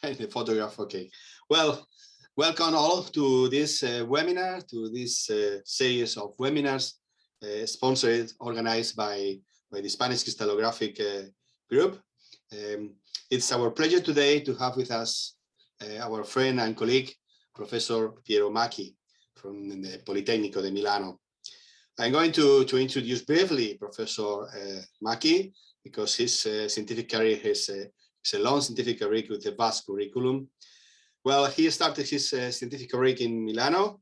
The photograph, okay. Well, welcome all to this webinar, to this series of webinars sponsored, organized by the Spanish Crystallographic group. It's our pleasure today to have with us our friend and colleague, Professor Piero Macchi from the Politecnico di Milano. I'm going to introduce briefly Professor Macchi because his scientific career is a long scientific career with a vast curriculum. Well, he started his scientific career in Milano,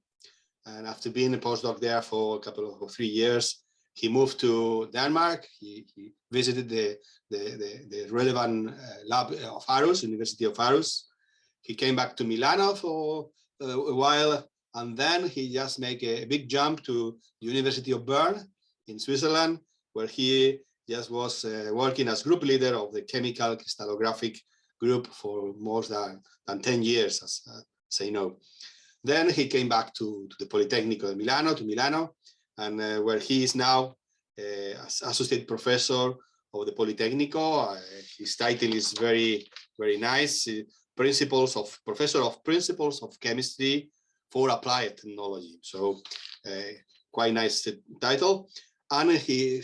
and after being a postdoc there for a couple of 3 years, he moved to Denmark. He visited the relevant lab of Aarhus, University of Aarhus. He came back to Milano for a while, and then he just made a big jump to the University of Bern in Switzerland, where he just was working as group leader of the chemical crystallographic group for more than 10 years, as I know. Then he came back to the Politecnico di Milano, and where he is now as associate professor of the Politecnico. His title is very, very nice. Professor of Principles of Chemistry for Applied Technology. So quite nice title. And he,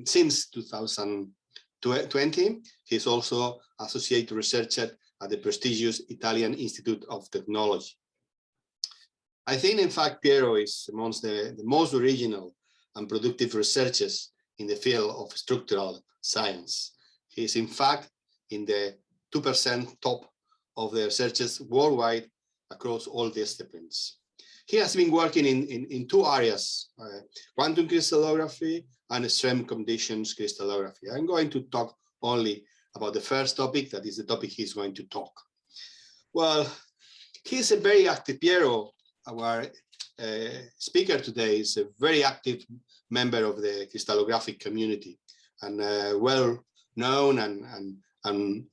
since 2020, he's also associate researcher at the prestigious Italian Institute of Technology. I think, in fact, Piero is amongst the most original and productive researchers in the field of structural science. He is, in fact, in the 2% top of the researchers worldwide across all disciplines. He has been working in two areas, quantum crystallography and extreme conditions crystallography. I'm going to talk only about the first topic, that is the topic he's going to talk. Well, he's a very active, Piero, our speaker today, is a very active member of the crystallographic community, and well known and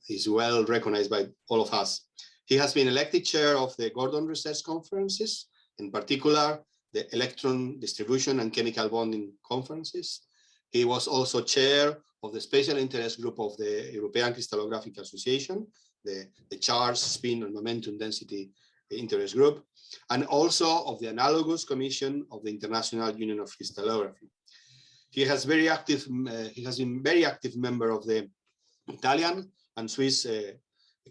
is well recognized by all of us. He has been elected chair of the Gordon Research Conferences, in particular, the electron distribution and chemical bonding conferences. He was also chair of the special interest group of the European Crystallographic Association, the charge, spin, and momentum density interest group, and also of the analogous commission of the International Union of Crystallography. He has been very active member of the Italian and Swiss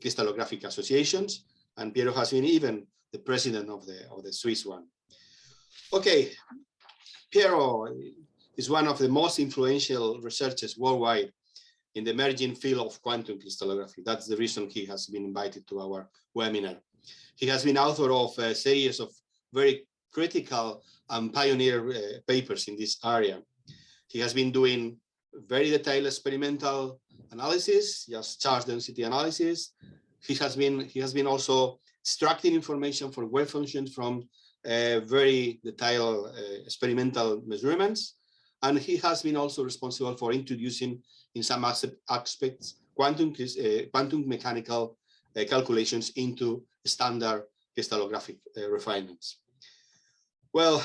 crystallographic associations, and Piero has been even the president of the Swiss one. Okay, Piero is one of the most influential researchers worldwide in the emerging field of quantum crystallography. That's the reason he has been invited to our webinar. He has been author of a series of very critical and pioneer papers in this area. He has been doing very detailed experimental analysis, just charge density analysis. He has been also extracting information for wave functions from very detailed experimental measurements. And he has been also responsible for introducing, in some aspects, quantum mechanical calculations into standard crystallographic refinements. Well,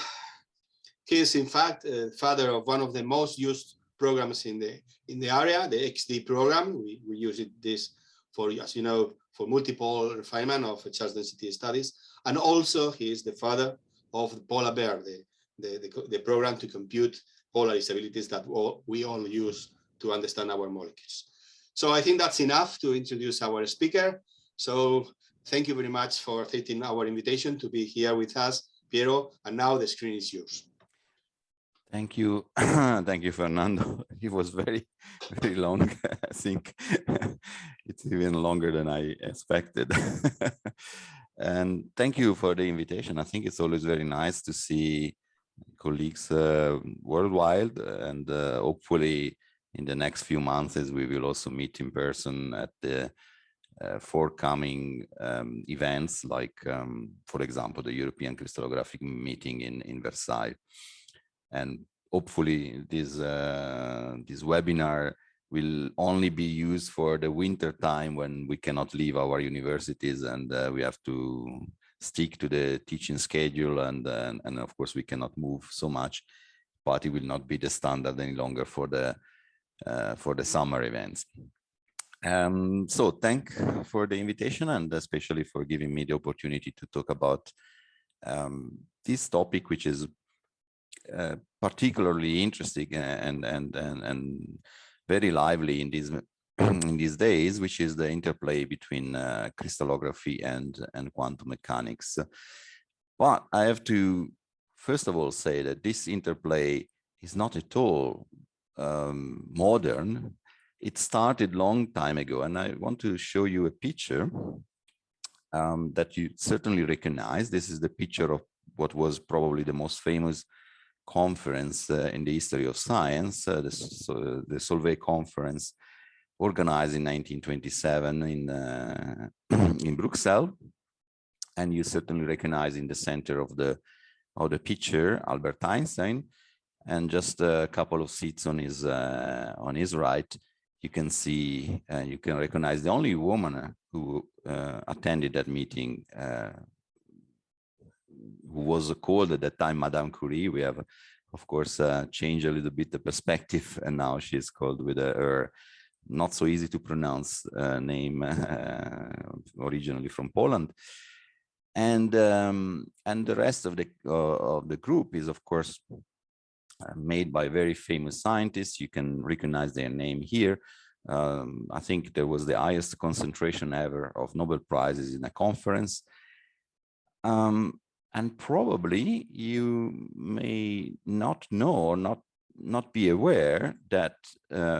he is, in fact, father of one of the most used programs in the area, the XD program. We use this for, as you know, for multiple refinement of charge density studies. And also he is the father of the Polar Bear, the program to compute polar instabilities that we all use to understand our molecules. So I think that's enough to introduce our speaker. So thank you very much for taking our invitation to be here with us, Piero, and now the screen is yours. Thank you. Thank you, Fernando. It was very, very long. I think it's even longer than I expected. And thank you for the invitation. I think it's always very nice to see colleagues worldwide, and hopefully in the next few months we will also meet in person at the forthcoming events, like, for example, the European Crystallographic meeting in Versailles. And hopefully this webinar will only be used for the winter time when we cannot leave our universities and we have to stick to the teaching schedule, and of course we cannot move so much, but it will not be the standard any longer for the summer events. So thank for the invitation, and especially for giving me the opportunity to talk about this topic, which is particularly interesting and very lively in these in these days, which is the interplay between crystallography and quantum mechanics. But I have to first of all say that this interplay is not at all modern. It started long time ago, and I want to show you a picture that you certainly recognize. This is the picture of what was probably the most famous conference in the history of science, the Solvay conference, organized in 1927 in Brussels. And you certainly recognize in the center of the picture Albert Einstein, and just a couple of seats on his right, you can see, you can recognize the only woman who attended that meeting, who was called at that time Madame Curie. We have, of course, changed a little bit the perspective, and now she's called with her not so easy to pronounce name, originally from Poland. And the rest of the group is, of course, made by very famous scientists. You can recognize their name here. I think there was the highest concentration ever of Nobel Prizes in a conference. And probably you may not know or not be aware that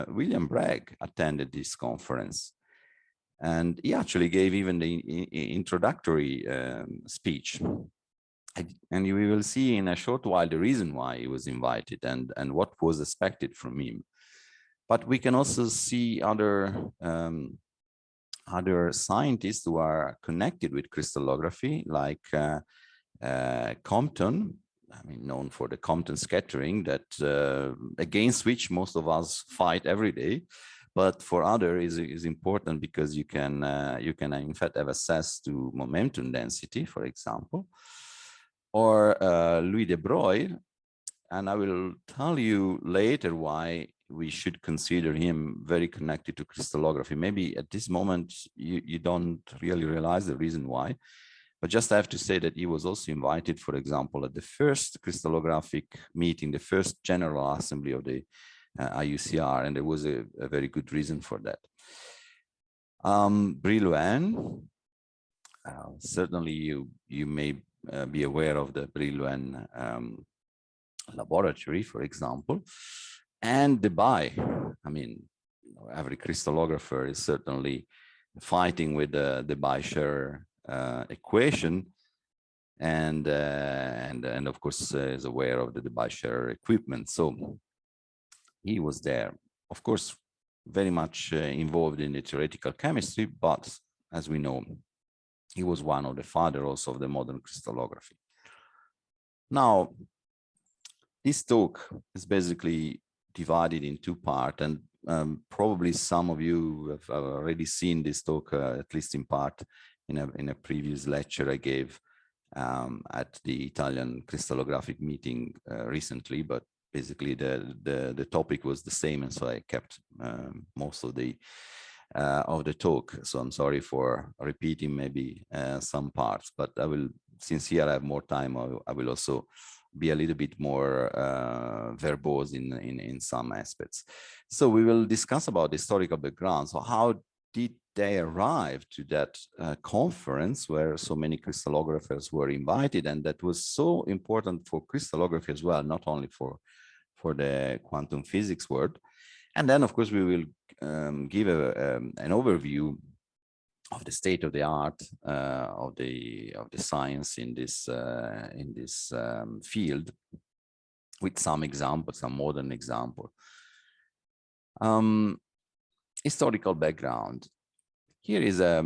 William Bragg attended this conference. And he actually gave even the introductory speech. And we will see in a short while the reason why he was invited and what was expected from him. But we can also see other scientists who are connected with crystallography, like Compton, I mean, known for the Compton scattering, that against which most of us fight every day. But for others is important because you can in fact have access to momentum density, for example, or Louis de Broglie, and I will tell you later why we should consider him very connected to crystallography. Maybe at this moment you don't really realize the reason why, but just I have to say that he was also invited, for example, at the first crystallographic meeting, the first General Assembly of the IUCR, and there was a very good reason for that. Brillouin, certainly you may be aware of the Brillouin laboratory, for example, and Debye. I mean, every crystallographer is certainly fighting with the Debye-Scherrer equation, and of course is aware of the Debye-Scherrer equipment. So he was there, of course, very much involved in the theoretical chemistry, but as we know, he was one of the fathers also of the modern crystallography. Now, this talk is basically divided in two parts, and probably some of you have already seen this talk, at least in part, in a previous lecture I gave at the Italian crystallographic meeting recently, but basically the topic was the same, and so I kept most of the talk. So I'm sorry for repeating maybe some parts, but I will, since here I have more time, I will also be a little bit more verbose in some aspects. So we will discuss about the historical background. So how did they arrive to that conference where so many crystallographers were invited, and that was so important for crystallography as well, not only for the quantum physics world. And then, of course, we will give an overview of the state of the art of the science in this field, with some examples, some modern example. Historical background. Here is a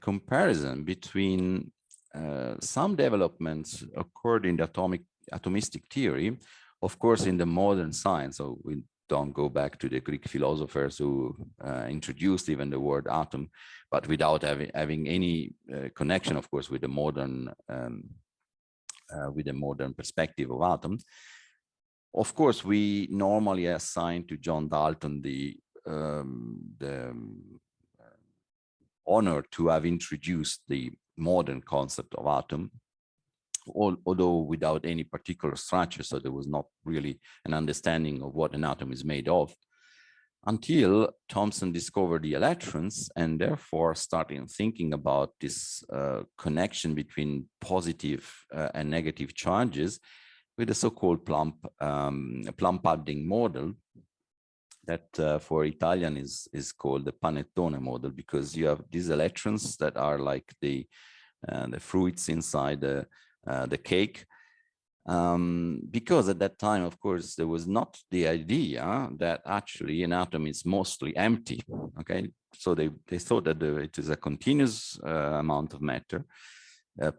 comparison between some developments occurred in the atomistic theory, of course, in the modern science. So we don't go back to the Greek philosophers who introduced even the word atom, but without having any connection, of course, with the modern perspective of atoms. Of course, we normally assign to John Dalton the honored to have introduced the modern concept of atom, although without any particular structure, so there was not really an understanding of what an atom is made of, until Thomson discovered the electrons and therefore started thinking about this connection between positive and negative charges with the so-called plumb padding model that for Italian is called the panettone model, because you have these electrons that are like the fruits inside the cake. Because at that time, of course, there was not the idea that actually an atom is mostly empty. Okay, so they thought that it is a continuous amount of matter,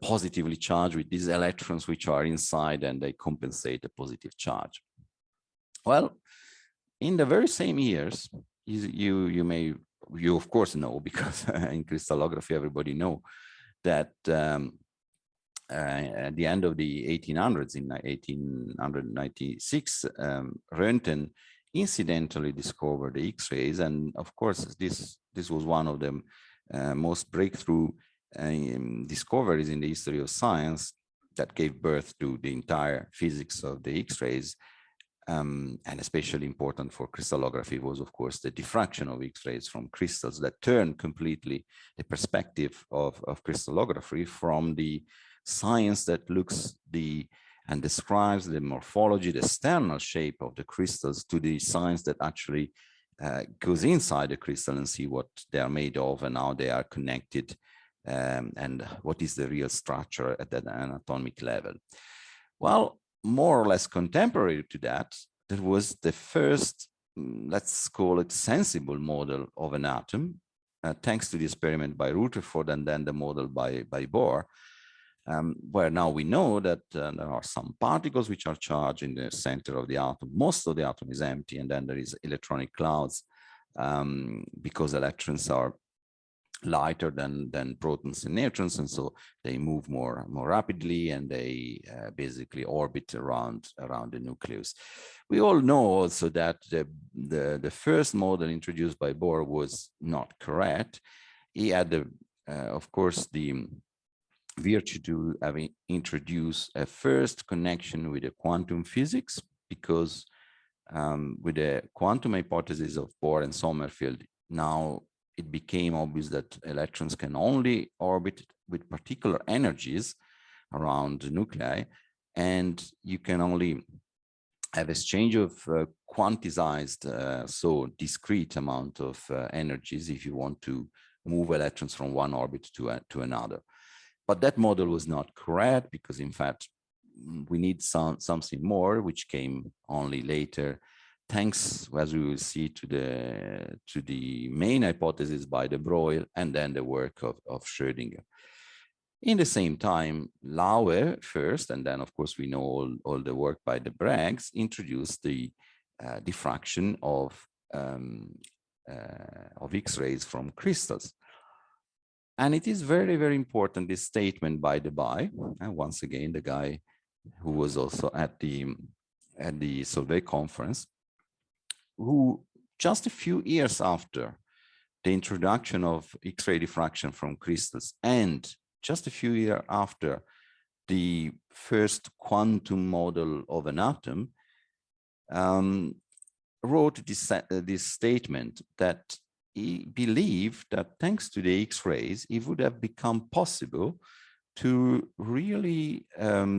positively charged with these electrons which are inside, and they compensate the positive charge. Well, in the very same years, you of course know, because in crystallography everybody know that at the end of the 1800s, in 1896, Röntgen incidentally discovered the X-rays, and of course this was one of the most breakthrough discoveries in the history of science that gave birth to the entire physics of the X-rays. And especially important for crystallography was, of course, the diffraction of X-rays from crystals that turned completely the perspective of crystallography from the science that looks and describes the morphology, the external shape of the crystals, to the science that actually goes inside the crystal and see what they are made of and how they are connected, and what is the real structure at that anatomic level. Well, more or less contemporary to that, there was the first, let's call it, sensible model of an atom, thanks to the experiment by Rutherford and then the model by Bohr, where now we know that there are some particles which are charged in the center of the atom. Most of the atom is empty, and then there is electronic clouds, because electrons are lighter than protons and neutrons, and so they move more rapidly, and they basically orbit around the nucleus. We all know also that the first model introduced by Bohr was not correct. He had of course the virtue to having introduced a first connection with the quantum physics, because with the quantum hypothesis of Bohr and Sommerfeld, now it became obvious that electrons can only orbit with particular energies around the nuclei, and you can only have exchange of quantized, so discrete amount of energies if you want to move electrons from one orbit to another. But that model was not correct, because in fact we need something more, which came only later, thanks, as we will see, to the main hypothesis by de Broglie and then the work of Schrödinger. In the same time, Laue first, and then of course we know all the work by de Bragg, introduced the diffraction of X-rays from crystals. And it is very, very important, this statement by Debye, and once again, the guy who was also at the Solvay conference, who just a few years after the introduction of X-ray diffraction from crystals, and just a few years after the first quantum model of an atom, wrote this statement that he believed that thanks to the X-rays, it would have become possible to really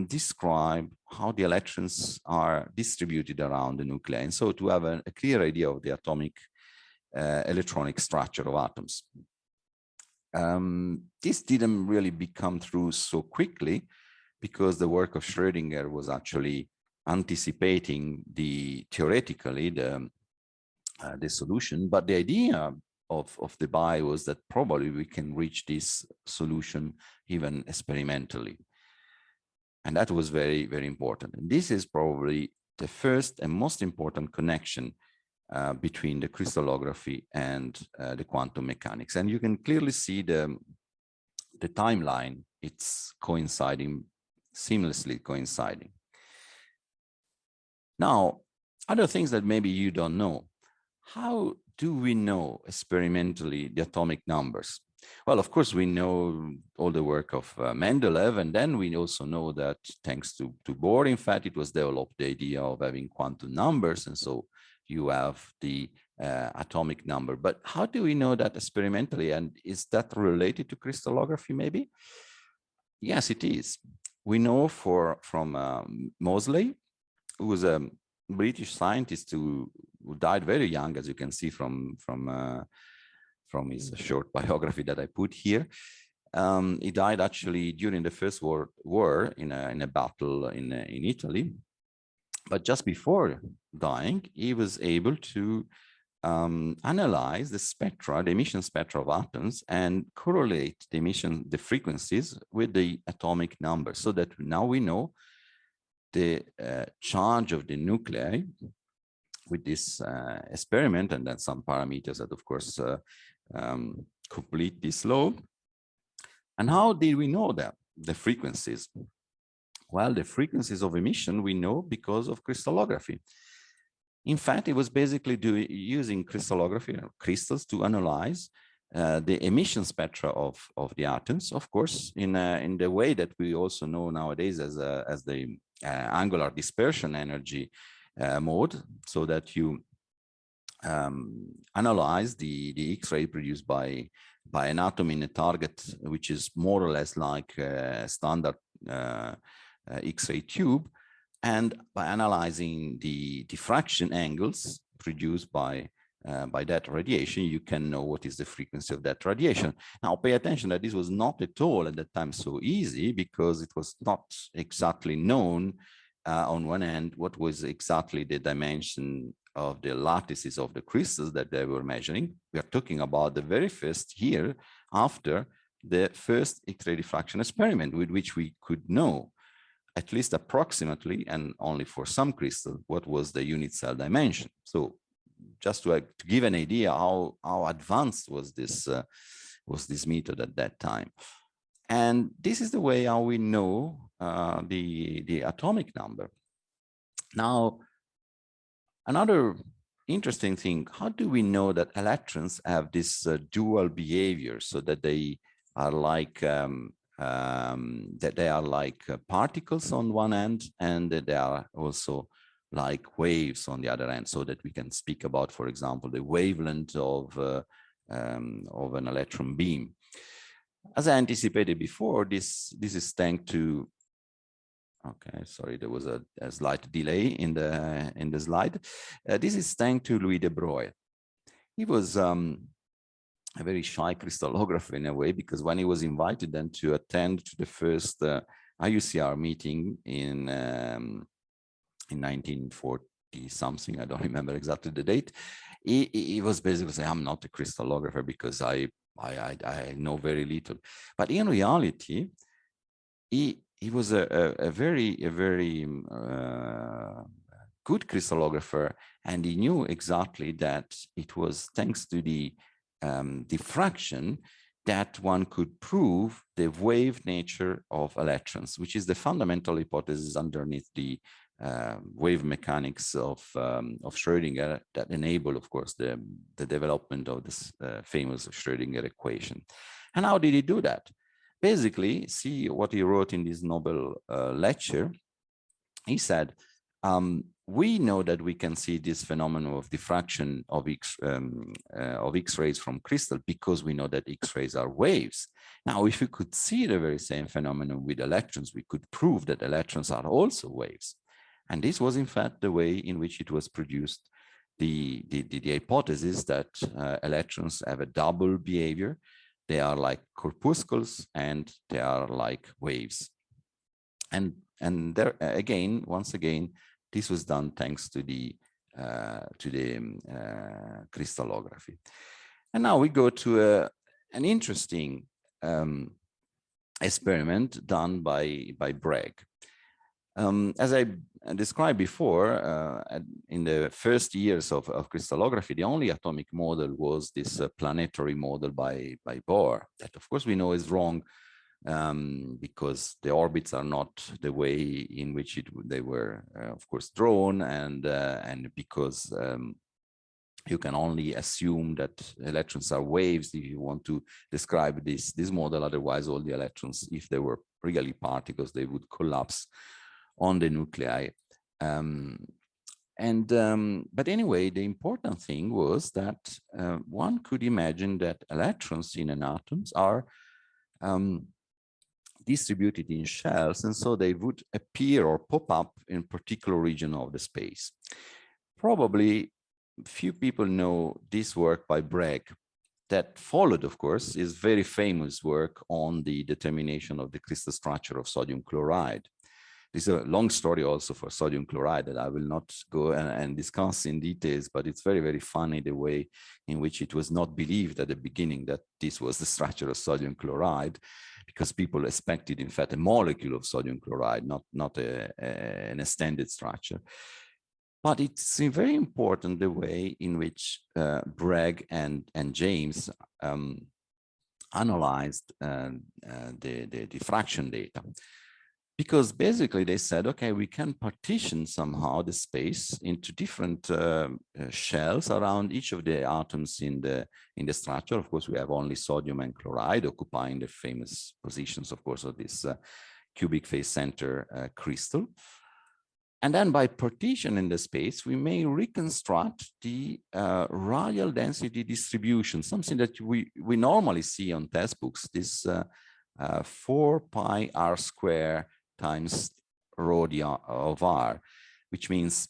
describe how the electrons are distributed around the nuclei, and so to have a clear idea of the atomic electronic structure of atoms. This didn't really become true so quickly, because the work of Schrödinger was actually anticipating theoretically the solution, but the idea of Debye was that probably we can reach this solution even experimentally. And that was very, very important. And this is probably the first and most important connection between the crystallography and the quantum mechanics. And you can clearly see the timeline, it's coinciding, seamlessly coinciding. Now, other things that maybe you don't know. How do we know experimentally the atomic numbers? Well, of course, we know all the work of Mendeleev, and then we also know that thanks to Bohr, in fact, it was developed the idea of having quantum numbers, and so you have the atomic number. But how do we know that experimentally, and is that related to crystallography maybe? Yes, it is. We know from Moseley, who was a British scientist who died very young, as you can see from his short biography that I put here. He died actually during the First World War in a battle in Italy. But just before dying, he was able to analyze the spectra, the emission spectra of atoms, and correlate the frequencies with the atomic number, so that now we know the charge of the nuclei with this experiment, and then some parameters that, of course, complete this law. And how did we know that? The frequencies. Well, the frequencies of emission we know because of crystallography. In fact, it was basically using crystallography, crystals, to analyze the emission spectra of the atoms, of course, in the way that we also know nowadays as the angular dispersion energy mode, so that you analyze the X-ray produced by an atom in a target, which is more or less like a standard X-ray tube, and by analyzing the diffraction angles produced by that radiation, you can know what is the frequency of that radiation. Now, pay attention that this was not at all at that time so easy, because it was not exactly known on one end what was exactly the dimension of the lattices of the crystals that they were measuring. We are talking about the very first year after the first X-ray diffraction experiment, with which we could know, at least approximately, and only for some crystals, what was the unit cell dimension. So just to give an idea how advanced was this method at that time. And this is the way how we know the atomic number. Now, another interesting thing, how do we know that electrons have this dual behavior, so that they are like particles on one end, and that they are also like waves on the other end, so that we can speak about, for example, the wavelength of an electron beam. As I anticipated before, this is thanks to, okay, sorry, there was a slight delay in the slide. This is thanks to Louis de Broglie. He was a very shy crystallographer in a way, because when he was invited then to attend to the first IUCR meeting in 1940 something, I don't remember exactly the date, he was basically saying, I'm not a crystallographer because I know very little. But in reality, he was a very good crystallographer, and he knew exactly that it was thanks to the diffraction that one could prove the wave nature of electrons, which is the fundamental hypothesis underneath the wave mechanics of Schrödinger that enable, of course, the development of this famous Schrödinger equation. And how did he do that? Basically, see what he wrote in this Nobel lecture. He said, we know that we can see this phenomenon of diffraction of X-rays from crystal because we know that X-rays are waves. Now, if we could see the very same phenomenon with electrons, we could prove that electrons are also waves. And this was, in fact, the way in which it was produced, the hypothesis that electrons have a double behavior. They are like corpuscles and they are like waves. And there again, once again, this was done thanks to the crystallography. And now we go to an interesting experiment done by Bragg. As I described before, in the first years of crystallography, the only atomic model was this planetary model by Bohr, that of course we know is wrong, because the orbits are not the way in which they were, of course, drawn, and because you can only assume that electrons are waves if you want to describe this model. Otherwise, all the electrons, if they were really particles, they would collapse on the nuclei. But anyway, the important thing was that one could imagine that electrons in an atom are distributed in shells, and so they would appear or pop up in particular region of the space. Probably few people know this work by Bragg that followed, of course, is very famous work on the determination of the crystal structure of sodium chloride. This is a long story also for sodium chloride that I will not go and discuss in details, but it's very, very funny the way in which it was not believed at the beginning that this was the structure of sodium chloride, because people expected, in fact, a molecule of sodium chloride, not an extended structure. But it's very important the way in which Bragg and James analyzed the diffraction data. Because basically they said, okay, we can partition somehow the space into different shells around each of the atoms in the structure. Of course, we have only sodium and chloride occupying the famous positions, of course, of this cubic phase center crystal. And then by partitioning the space, we may reconstruct the radial density distribution, something that we normally see on textbooks, this 4 pi r square times rho of r, which means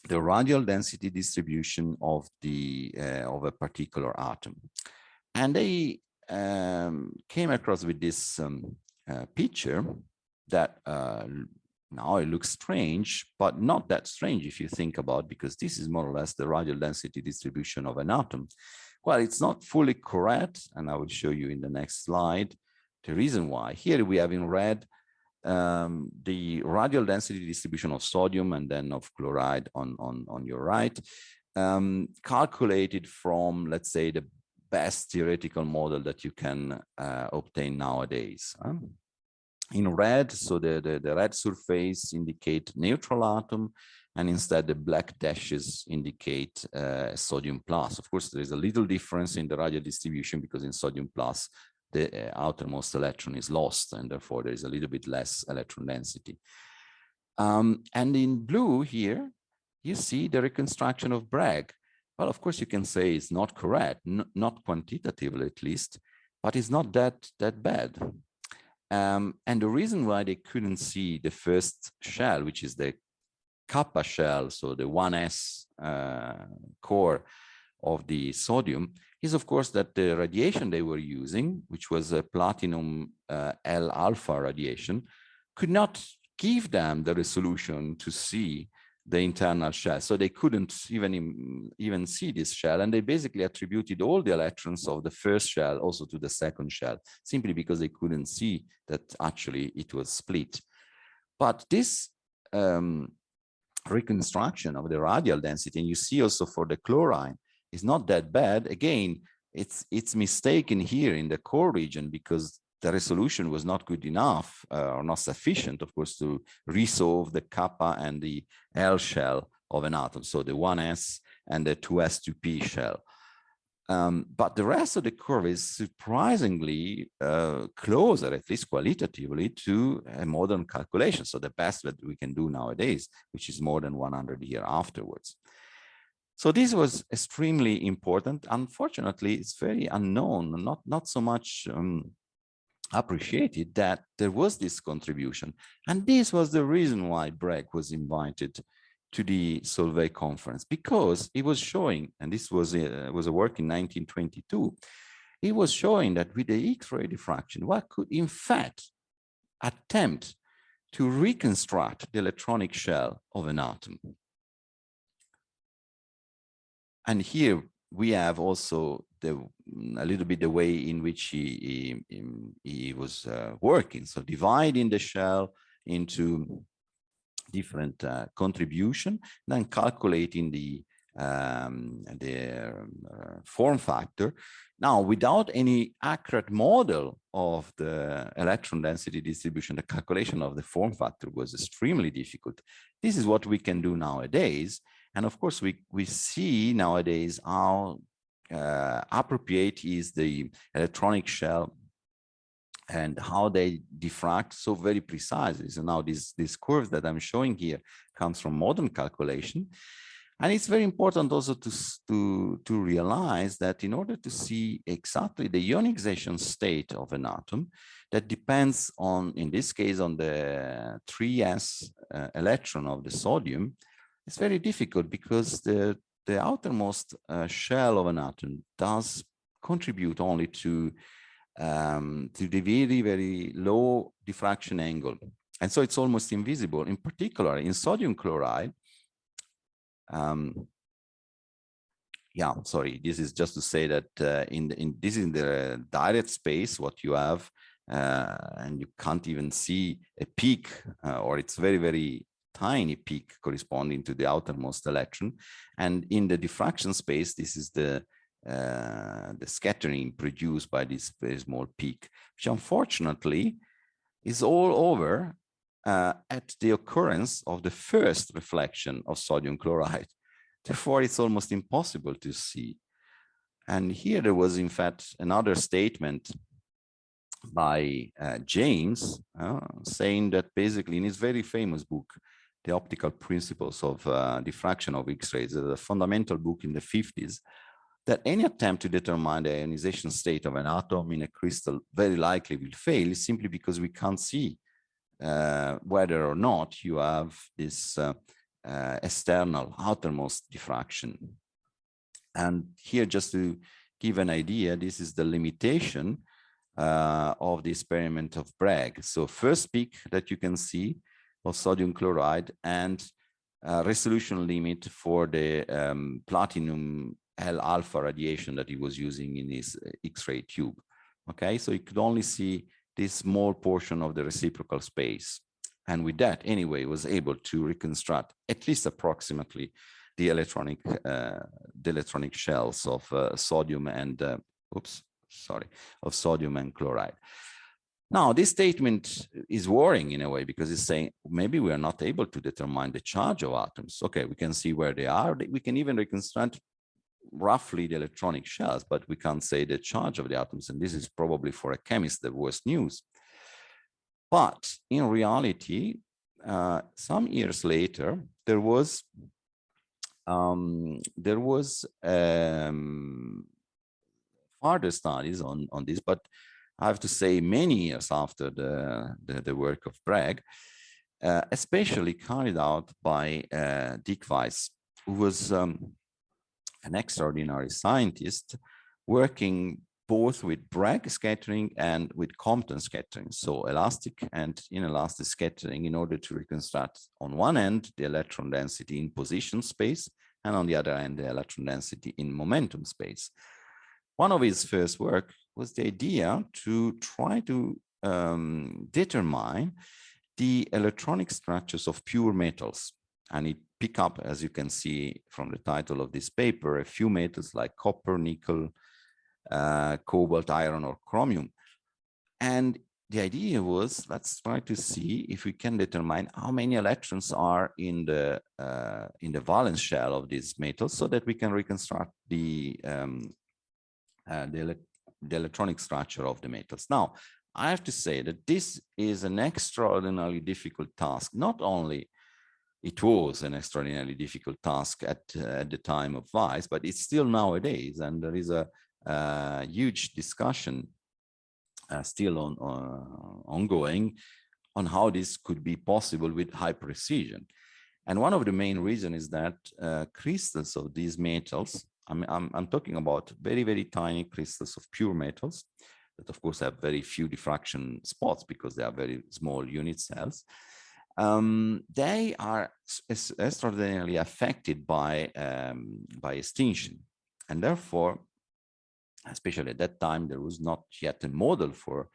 the radial density distribution of a particular atom. And they came across with this picture that now it looks strange, but not that strange if you think about, because this is more or less the radial density distribution of an atom. Well, it's not fully correct, and I will show you in the next slide the reason why. Here we have in red the radial density distribution of sodium and then of chloride on your right, calculated from, let's say, the best theoretical model that you can obtain nowadays. In red, so the red surface indicate neutral atom, and instead the black dashes indicate sodium plus. Of course, there is a little difference in the radial distribution because in sodium plus, the outermost electron is lost, and therefore there is a little bit less electron density. And in blue here, you see the reconstruction of Bragg. Well, of course, you can say it's not correct, not quantitatively at least, but it's not that bad. And the reason why they couldn't see the first shell, which is the kappa shell, so the 1s core of the sodium, is of course that the radiation they were using, which was a platinum L alpha radiation, could not give them the resolution to see the internal shell. So they couldn't even see this shell, and they basically attributed all the electrons of the first shell also to the second shell, simply because they couldn't see that actually it was split. But this reconstruction of the radial density, and you see also for the chlorine, is not that bad. Again, it's mistaken here in the core region because the resolution was not good enough or not sufficient, of course, to resolve the kappa and the L shell of an atom, so the 1s and the 2s2p shell. But the rest of the curve is surprisingly closer, at least qualitatively, to a modern calculation. So the best that we can do nowadays, which is more than 100 years afterwards. So this was extremely important. Unfortunately, it's very unknown, not so much appreciated that there was this contribution. And this was the reason why Bragg was invited to the Solvay conference, because he was showing, and this was a work in 1922, he was showing that with the X-ray diffraction, one could in fact attempt to reconstruct the electronic shell of an atom. And here we have also a little bit the way in which he was working. So dividing the shell into different contribution, then calculating the form factor. Now, without any accurate model of the electron density distribution, the calculation of the form factor was extremely difficult. This is what we can do nowadays. And of course, we see nowadays how appropriate is the electronic shell and how they diffract so very precisely. So now this curve that I'm showing here comes from modern calculation. And it's very important also to realize that in order to see exactly the ionization state of an atom, that depends on, in this case, on the 3s electron of the sodium, it's very difficult because the outermost shell of an atom does contribute only to the very, very low diffraction angle. And so it's almost invisible. In particular, in sodium chloride, yeah, sorry, this is just to say that this is in the direct space, what you have, and you can't even see a peak, or it's very, very tiny peak corresponding to the outermost electron. And in the diffraction space, this is the scattering produced by this very small peak, which unfortunately is all over at the occurrence of the first reflection of sodium chloride. Therefore, it's almost impossible to see. And here there was, in fact, another statement by James saying that basically in his very famous book, The Optical Principles of Diffraction of X-rays, a fundamental book in the 50s, that any attempt to determine the ionization state of an atom in a crystal very likely will fail, simply because we can't see whether or not you have this external outermost diffraction. And here, just to give an idea, this is the limitation of the experiment of Bragg. So first peak that you can see of sodium chloride, and resolution limit for the platinum L-alpha radiation that he was using in his X-ray tube. Okay, so you could only see this small portion of the reciprocal space. And with that, anyway, was able to reconstruct at least approximately the electronic shells of sodium and, of sodium and chloride. Now, this statement is worrying in a way, because it's saying maybe we are not able to determine the charge of atoms. Okay, we can see where they are. We can even reconstruct roughly the electronic shells, but we can't say the charge of the atoms. And this is probably for a chemist the worst news. But in reality, some years later, there was further studies on this, but I have to say many years after the work of Bragg, especially carried out by Dick Weiss, who was an extraordinary scientist working both with Bragg scattering and with Compton scattering, so elastic and inelastic scattering, in order to reconstruct on one end the electron density in position space, and on the other end the electron density in momentum space. One of his first work was the idea to try to determine the electronic structures of pure metals. And it picked up, as you can see from the title of this paper, a few metals like copper, nickel, cobalt, iron, or chromium. And the idea was, let's try to see if we can determine how many electrons are in the valence shell of these metals, so that we can reconstruct the electronic structure of the metals. Now, I have to say that this is an extraordinarily difficult task. Not only it was an extraordinarily difficult task at the time of Weiss, but it's still nowadays, and there is a huge discussion still ongoing on how this could be possible with high precision. And one of the main reasons is that crystals of these metals, I'm talking about very, very tiny crystals of pure metals that of course have very few diffraction spots because they are very small unit cells. They are extraordinarily affected by extinction, and therefore, especially at that time, there was not yet a model for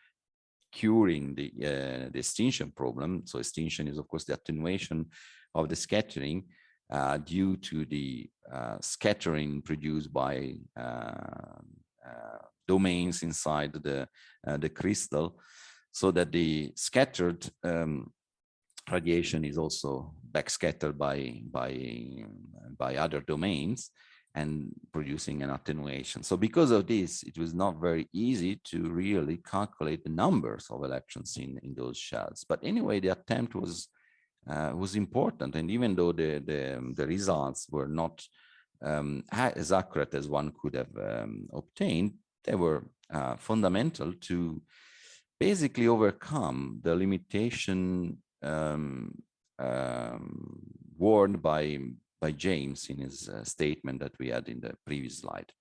curing the extinction problem. So extinction is, of course, the attenuation of the scattering due to the scattering produced by domains inside the crystal, so that the scattered radiation is also backscattered by other domains and producing an attenuation. So because of this, it was not very easy to really calculate the numbers of electrons in those shells. But anyway, the attempt was important. And even though the results were not as accurate as one could have obtained, they were fundamental to basically overcome the limitation warned by James in his statement that we had in the previous slide.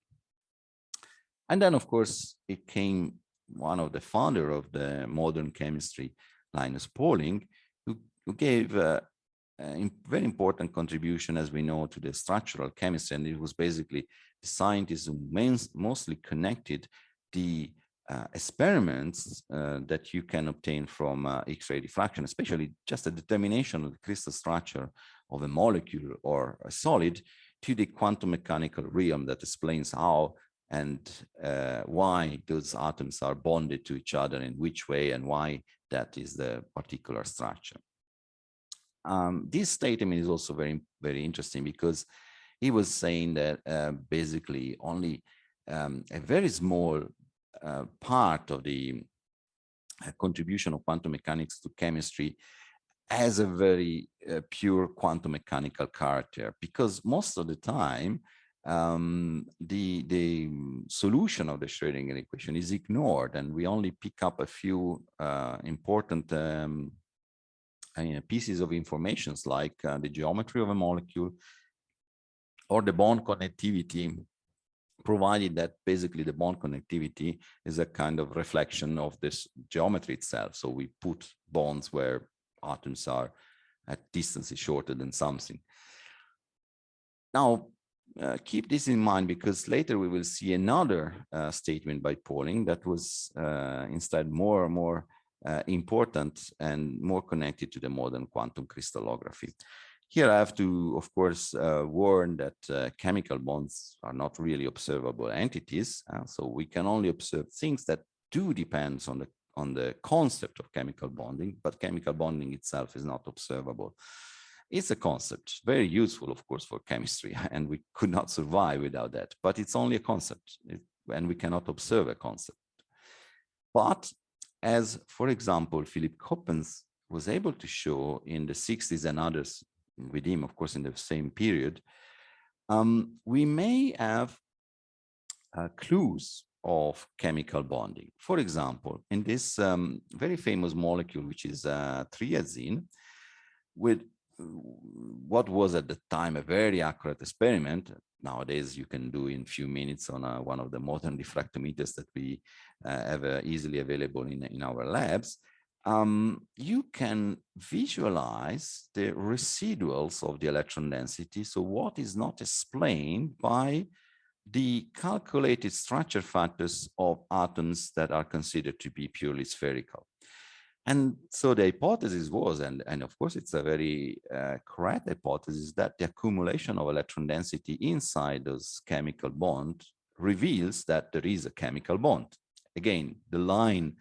And then, of course, it came one of the founder of the modern chemistry, Linus Pauling, who gave a very important contribution, as we know, to the structural chemistry. And it was basically the scientist who mostly connected the experiments that you can obtain from X-ray diffraction, especially just a determination of the crystal structure of a molecule or a solid, to the quantum mechanical realm that explains how and why those atoms are bonded to each other, in which way, and why that is the particular structure. This statement is also very, very interesting, because he was saying that basically only a very small part of the contribution of quantum mechanics to chemistry has a very pure quantum mechanical character, because most of the time the solution of the Schrödinger equation is ignored, and we only pick up a few important pieces of information, like the geometry of a molecule or the bond connectivity, provided that basically the bond connectivity is a kind of reflection of this geometry itself. So we put bonds where atoms are at distances shorter than something. Now, keep this in mind, because later we will see another statement by Pauling that was instead more important and more connected to the modern quantum crystallography. Here I have to, of course, warn that chemical bonds are not really observable entities. So we can only observe things that do depend on the concept of chemical bonding, but chemical bonding itself is not observable. It's a concept, very useful, of course, for chemistry, and we could not survive without that, but it's only a concept, and we cannot observe a concept. But as, for example, Philip Coppens was able to show in the 60s, and others with him, of course, in the same period, we may have clues of chemical bonding. For example, in this very famous molecule, which is triazine, with what was at the time a very accurate experiment. Nowadays, you can do in a few minutes on one of the modern diffractometers that we have easily available in our labs. You can visualize the residuals of the electron density. So what is not explained by the calculated structure factors of atoms that are considered to be purely spherical. And so the hypothesis was, and of course it's a very correct hypothesis, that the accumulation of electron density inside those chemical bonds reveals that there is a chemical bond. Again, the line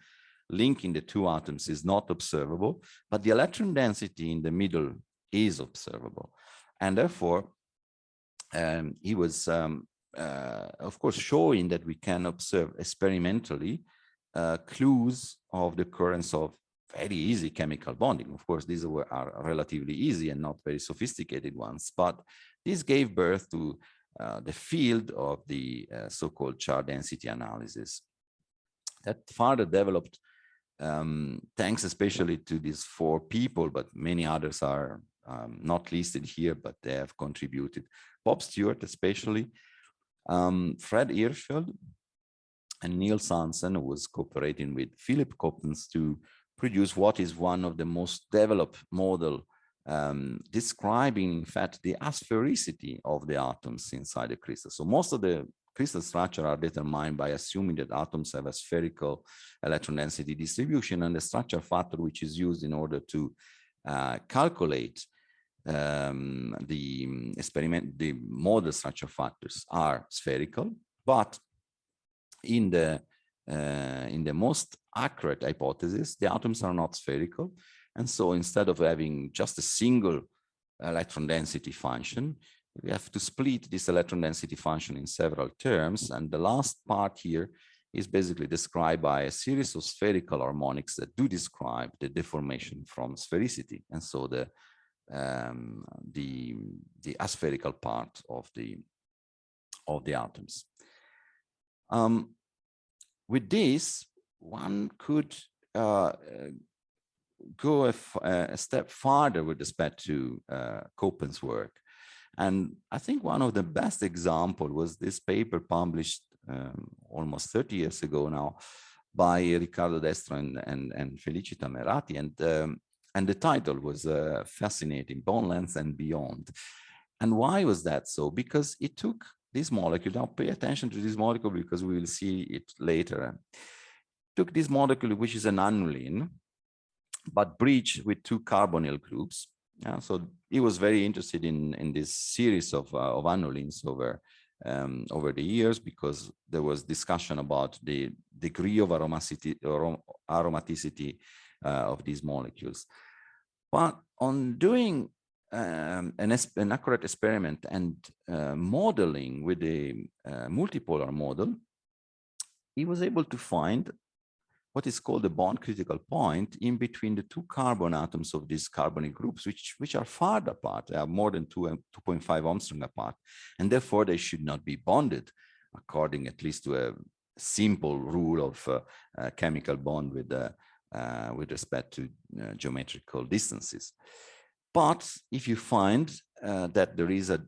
linking the two atoms is not observable, but the electron density in the middle is observable. And therefore, he was, of course, showing that we can observe experimentally clues of the occurrence of very easy chemical bonding. Of course, these are relatively easy and not very sophisticated ones, but this gave birth to the field of the so-called charge density analysis that further developed thanks especially to these four people, but many others are not listed here, but they have contributed. Bob Stewart especially, Fred Hirschfeld, and Niels Hansen, who was cooperating with Philip Coppens to produce what is one of the most developed model describing, in fact, the asphericity of the atoms inside the crystal. So most of the crystal structure are determined by assuming that atoms have a spherical electron density distribution, and the structure factor which is used in order to calculate the model structure factors are spherical, but in the most accurate hypothesis, the atoms are not spherical. And so instead of having just a single electron density function. We have to split this electron density function in several terms. And the last part here is basically described by a series of spherical harmonics that do describe the deformation from sphericity. And so the aspherical part of the atoms. With this, one could go a step farther with respect to Koppen's work. And I think one of the best examples was this paper published almost 30 years ago now by Riccardo Destra and Felicita Merati. And the title was fascinating, Bone Length and Beyond. And why was that so? Because it took this molecule, now pay attention to this molecule because we will see it later. Took this molecule, which is an annulene, but bridged with two carbonyl groups. So he was very interested in this series of annulines over the years, because there was discussion about the degree of aromaticity of these molecules. But on doing an accurate experiment and modeling with a multipolar model, he was able to find what is called the bond critical point in between the two carbon atoms of these carbonyl groups, which are far apart. They are more than 2.5 Armstrong apart, and therefore they should not be bonded, according at least to a simple rule of chemical bond with respect to geometrical distances. But if you find that there is a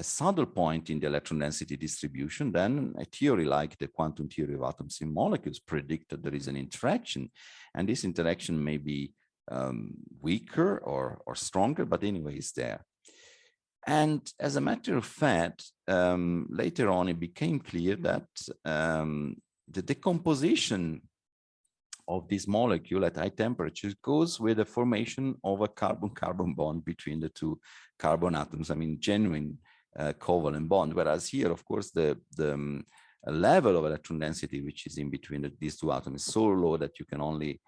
saddle point in the electron density distribution, then a theory like the quantum theory of atoms and molecules predict that there is an interaction, and this interaction may be weaker or stronger, but anyway, it's there. And as a matter of fact, later on, it became clear that the decomposition of this molecule at high temperatures goes with the formation of a carbon-carbon bond between the two carbon atoms. I mean, genuine covalent bond. Whereas here, of course, the level of electron density which is in between these two atoms is so low that you can only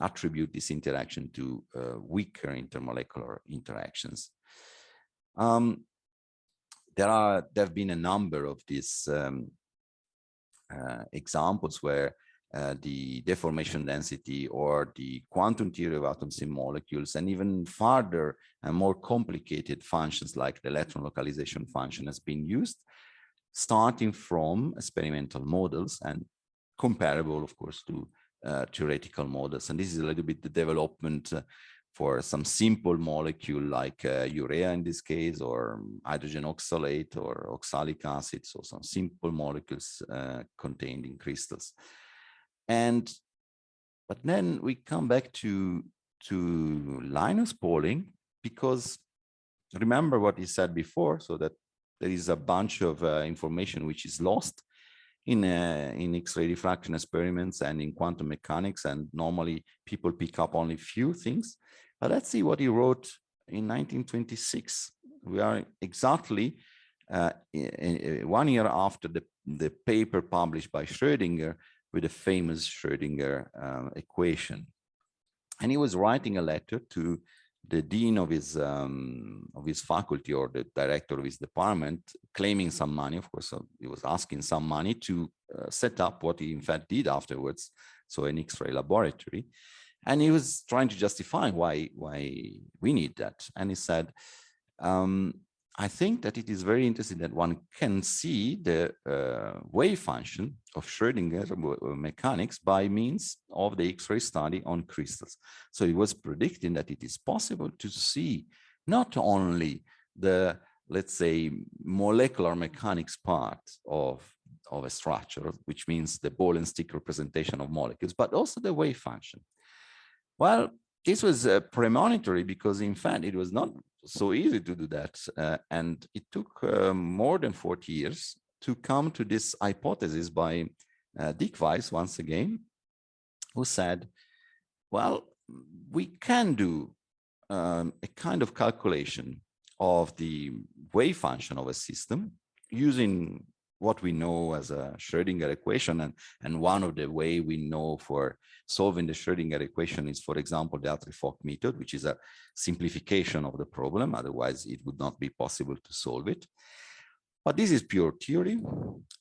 attribute this interaction to weaker intermolecular interactions. There have been a number of these examples where the deformation density or the quantum theory of atoms and molecules, and even farther and more complicated functions like the electron localization function, has been used, starting from experimental models and comparable, of course, to theoretical models. And this is a little bit the development for some simple molecule like urea in this case, or hydrogen oxalate or oxalic acid, so some simple molecules contained in crystals. But then we come back to Linus Pauling, because remember what he said before, so that there is a bunch of information which is lost in X-ray diffraction experiments and in quantum mechanics, and normally people pick up only few things. But let's see what he wrote in 1926. We are exactly 1 year after the paper published by Schrödinger with the famous Schrödinger equation. And he was writing a letter to the dean of his faculty, or the director of his department, claiming some money. Of course, he was asking some money to set up what he in fact did afterwards, so an X-ray laboratory. And he was trying to justify why we need that. And he said, I think that it is very interesting that one can see the wave function of Schrödinger mechanics by means of the X-ray study on crystals. So he was predicting that it is possible to see not only the, let's say, molecular mechanics part of a structure, which means the ball and stick representation of molecules, but also the wave function. Well, this was premonitory, because in fact it was not so easy to do that, and it took more than 40 years to come to this hypothesis by Dick Weiss once again, who said, well, we can do a kind of calculation of the wave function of a system using what we know as a Schrödinger equation. And one of the way we know for solving the Schrödinger equation is, for example, the Hartree-Fock method, which is a simplification of the problem. Otherwise, it would not be possible to solve it. But this is pure theory.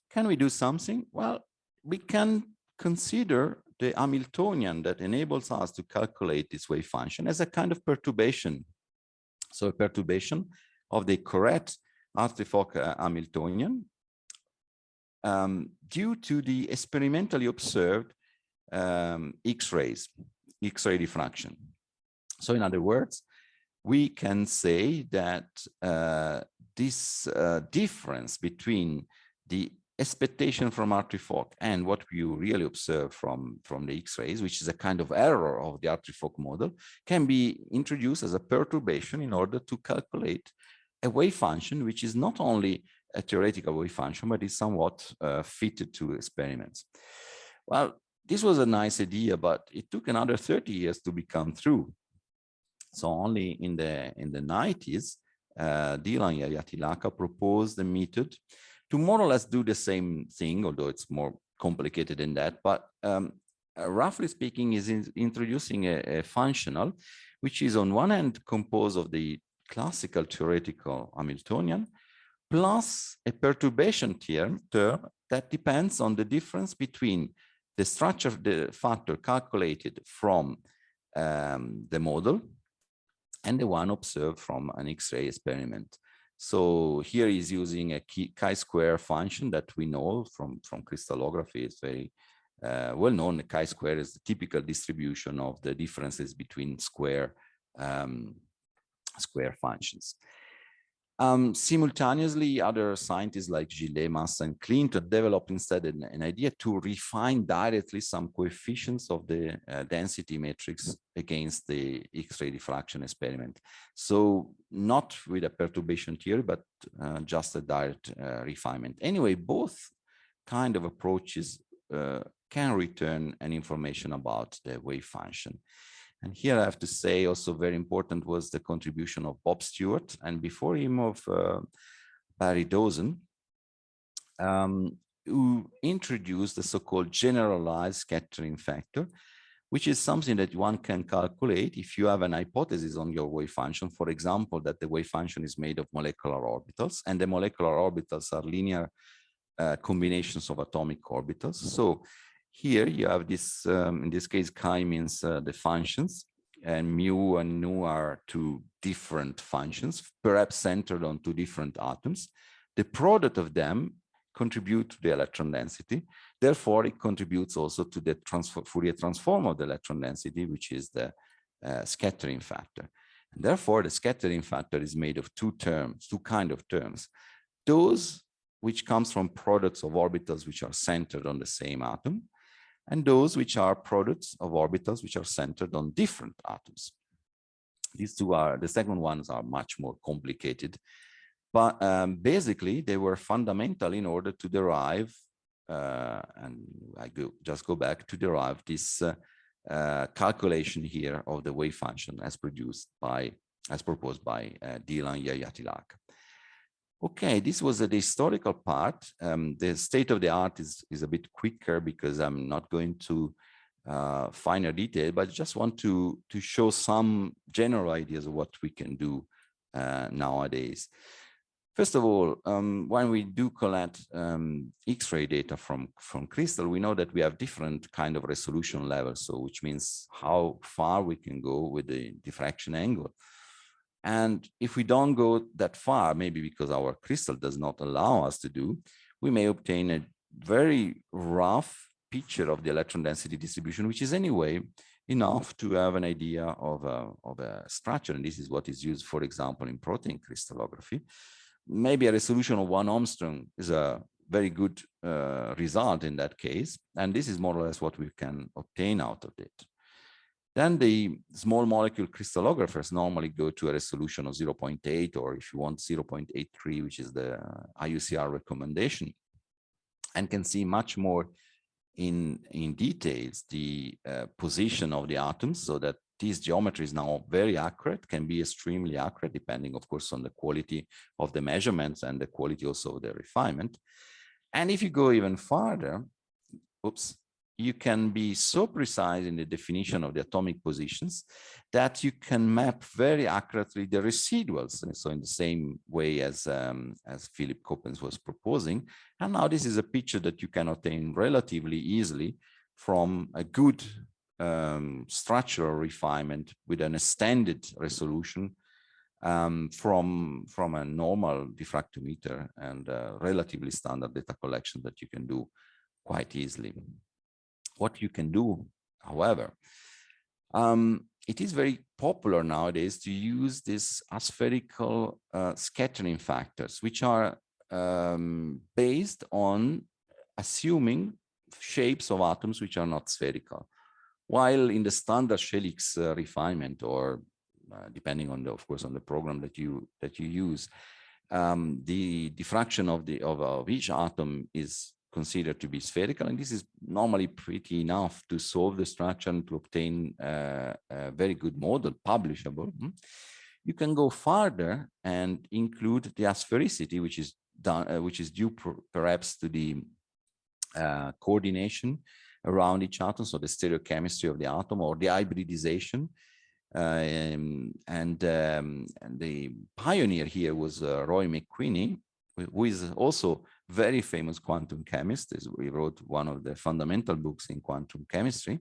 Can we do something? Well, we can consider the Hamiltonian that enables us to calculate this wave function as a kind of perturbation. So a perturbation of the correct Hartree-Fock Hamiltonian due to the experimentally observed X-rays, X-ray diffraction. So in other words, we can say that this difference between the expectation from Hartree-Fock and what we really observe from the X-rays, which is a kind of error of the Hartree-Fock model, can be introduced as a perturbation in order to calculate a wave function, which is not only a theoretical wave function, but is somewhat fitted to experiments. Well, this was a nice idea, but it took another 30 years to become true. So only in the 90s, Dylan Yaya-Tilaka proposed a method to more or less do the same thing, although it's more complicated than that. But roughly speaking, is introducing a functional, which is on one hand composed of the classical theoretical Hamiltonian, plus a perturbation term that depends on the difference between the structure, the factor calculated from the model and the one observed from an X-ray experiment. So here he's using a chi-square function that we know from crystallography. It's very well known. The chi-square is the typical distribution of the differences between square functions. Simultaneously, other scientists like Gillet, Massa, and Clinton developed instead an idea to refine directly some coefficients of the density matrix against the X-ray diffraction experiment. So not with a perturbation theory, but just a direct refinement. Anyway, both kind of approaches can return an information about the wave function. And here I have to say also very important was the contribution of Bob Stewart, and before him of Barry Dawson, who introduced the so-called generalized scattering factor, which is something that one can calculate if you have an hypothesis on your wave function. For example, that the wave function is made of molecular orbitals, and the molecular orbitals are linear combinations of atomic orbitals. So here you have this, in this case, chi means the functions, and mu and nu are two different functions, perhaps centered on two different atoms. The product of them contribute to the electron density. Therefore, it contributes also to the Fourier transform of the electron density, which is the scattering factor. And therefore, the scattering factor is made of two kind of terms. Those which comes from products of orbitals which are centered on the same atom, and those which are products of orbitals which are centered on different atoms. These two are, the second ones are much more complicated, but basically they were fundamental in order to derive, and I just go back to derive this calculation here of the wave function as proposed by Dylan Yaya-Tilaka. Okay, this was the historical part. The state of the art is a bit quicker because I'm not going to finer detail, but just want to show some general ideas of what we can do nowadays. First of all, when we do collect X-ray data from crystal, we know that we have different kind of resolution levels, so which means how far we can go with the diffraction angle. And if we don't go that far, maybe because our crystal does not allow us to do, we may obtain a very rough picture of the electron density distribution, which is anyway enough to have an idea of a structure. And this is what is used, for example, in protein crystallography. Maybe a resolution of 1 Armstrong is a very good result in that case. And this is more or less what we can obtain out of it. Then the small molecule crystallographers normally go to a resolution of 0.8, or if you want 0.83, which is the IUCR recommendation, and can see much more in details the position of the atoms, so that this geometry is now very accurate, can be extremely accurate, depending, of course, on the quality of the measurements and the quality also of the refinement. And if you go even farther, you can be so precise in the definition of the atomic positions that you can map very accurately the residuals. And so in the same way as Philip Coppens was proposing. And now this is a picture that you can obtain relatively easily from a good structural refinement with an extended resolution from a normal diffractometer and relatively standard data collection that you can do quite easily. What you can do, however, it is very popular nowadays to use these aspherical scattering factors, which are based on assuming shapes of atoms which are not spherical. While in the standard Helix refinement, or depending on of course on the program that you use, the diffraction of each atom is considered to be spherical, and this is normally pretty enough to solve the structure and to obtain a very good model publishable. You can go farther and include the asphericity, which is due perhaps to the coordination around each atom, so the stereochemistry of the atom or the hybridization. And the pioneer here was Roy McQueenie, who is also very famous quantum chemist. He wrote one of the fundamental books in quantum chemistry,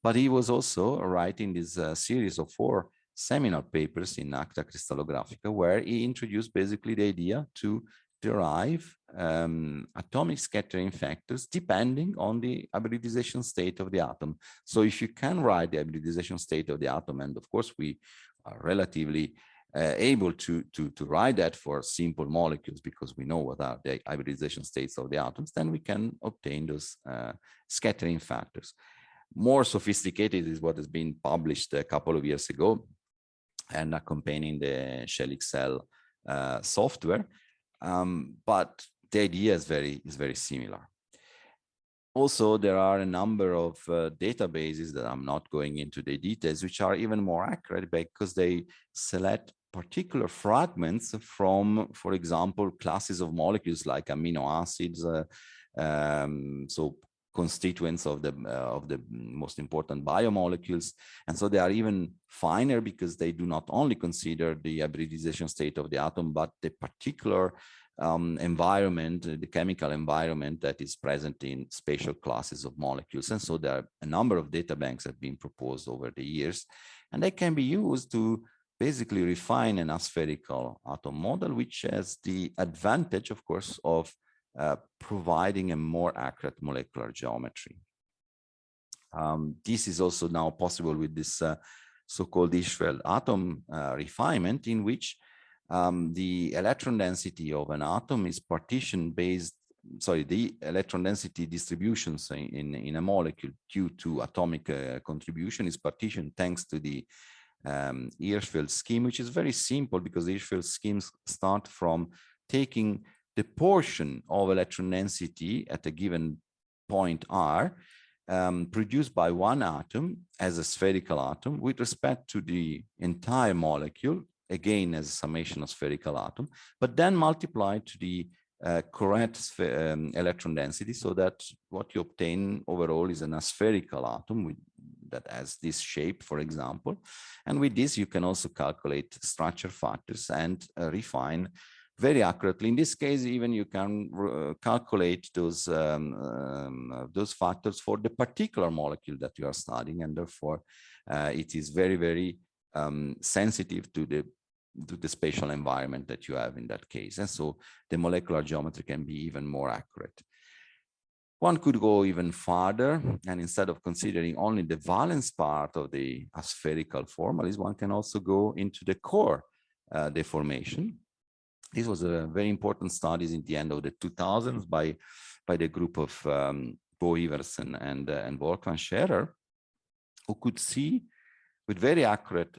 but he was also writing this series of 4 seminal papers in Acta Crystallographica, where he introduced basically the idea to derive atomic scattering factors depending on the hybridization state of the atom. So if you can write the hybridization state of the atom, and of course we are relatively able to write that for simple molecules because we know what are the hybridization states of the atoms, then we can obtain those scattering factors. More sophisticated is what has been published a couple of years ago and accompanying the Shell Excel software, but the idea is very similar. Also, there are a number of databases that I'm not going into the details, which are even more accurate because they select particular fragments from, for example, classes of molecules like amino acids, so constituents of the most important biomolecules. And so they are even finer because they do not only consider the hybridization state of the atom, but the particular environment, the chemical environment that is present in spatial classes of molecules. And so there are a number of data banks that have been proposed over the years, and they can be used to basically refine an aspherical atom model, which has the advantage, of course, of providing a more accurate molecular geometry. This is also now possible with this so-called Hirschfeld atom refinement, in which the electron density of an atom is partition based, the electron density distributions in a molecule due to atomic contribution is partitioned thanks to the Hirschfeld scheme, which is very simple because the Hirschfeld schemes start from taking the portion of electron density at a given point R produced by one atom as a spherical atom with respect to the entire molecule, again as a summation of spherical atom, but then multiplied to the correct electron density, so that what you obtain overall is an aspherical atom that has this shape, for example. And with this, you can also calculate structure factors and refine very accurately. In this case, even you can calculate those factors for the particular molecule that you are studying, and therefore it is very, very sensitive to the spatial environment that you have in that case. And so the molecular geometry can be even more accurate. One could go even farther, and instead of considering only the valence part of the aspherical formalism, one can also go into the core deformation. This was a very important studies in the end of the 2000s by the group of Bo Iversen and Wolfgang Scherer, who could see with very accurate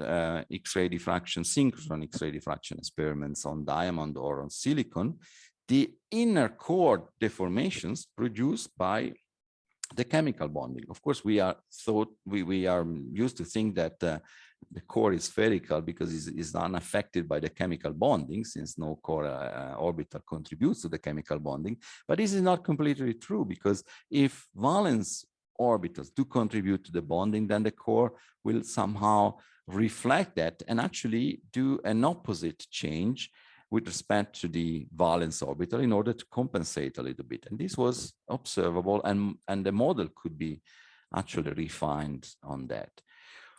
X-ray diffraction, synchrotron X-ray diffraction experiments on diamond or on silicon, the inner core deformations produced by the chemical bonding. Of course, we are used to think that the core is spherical because it's unaffected by the chemical bonding, since no core orbital contributes to the chemical bonding. But this is not completely true, because if valence orbitals do contribute to the bonding, then the core will somehow reflect that and actually do an opposite change with respect to the valence orbital in order to compensate a little bit. And this was observable, and the model could be actually refined on that.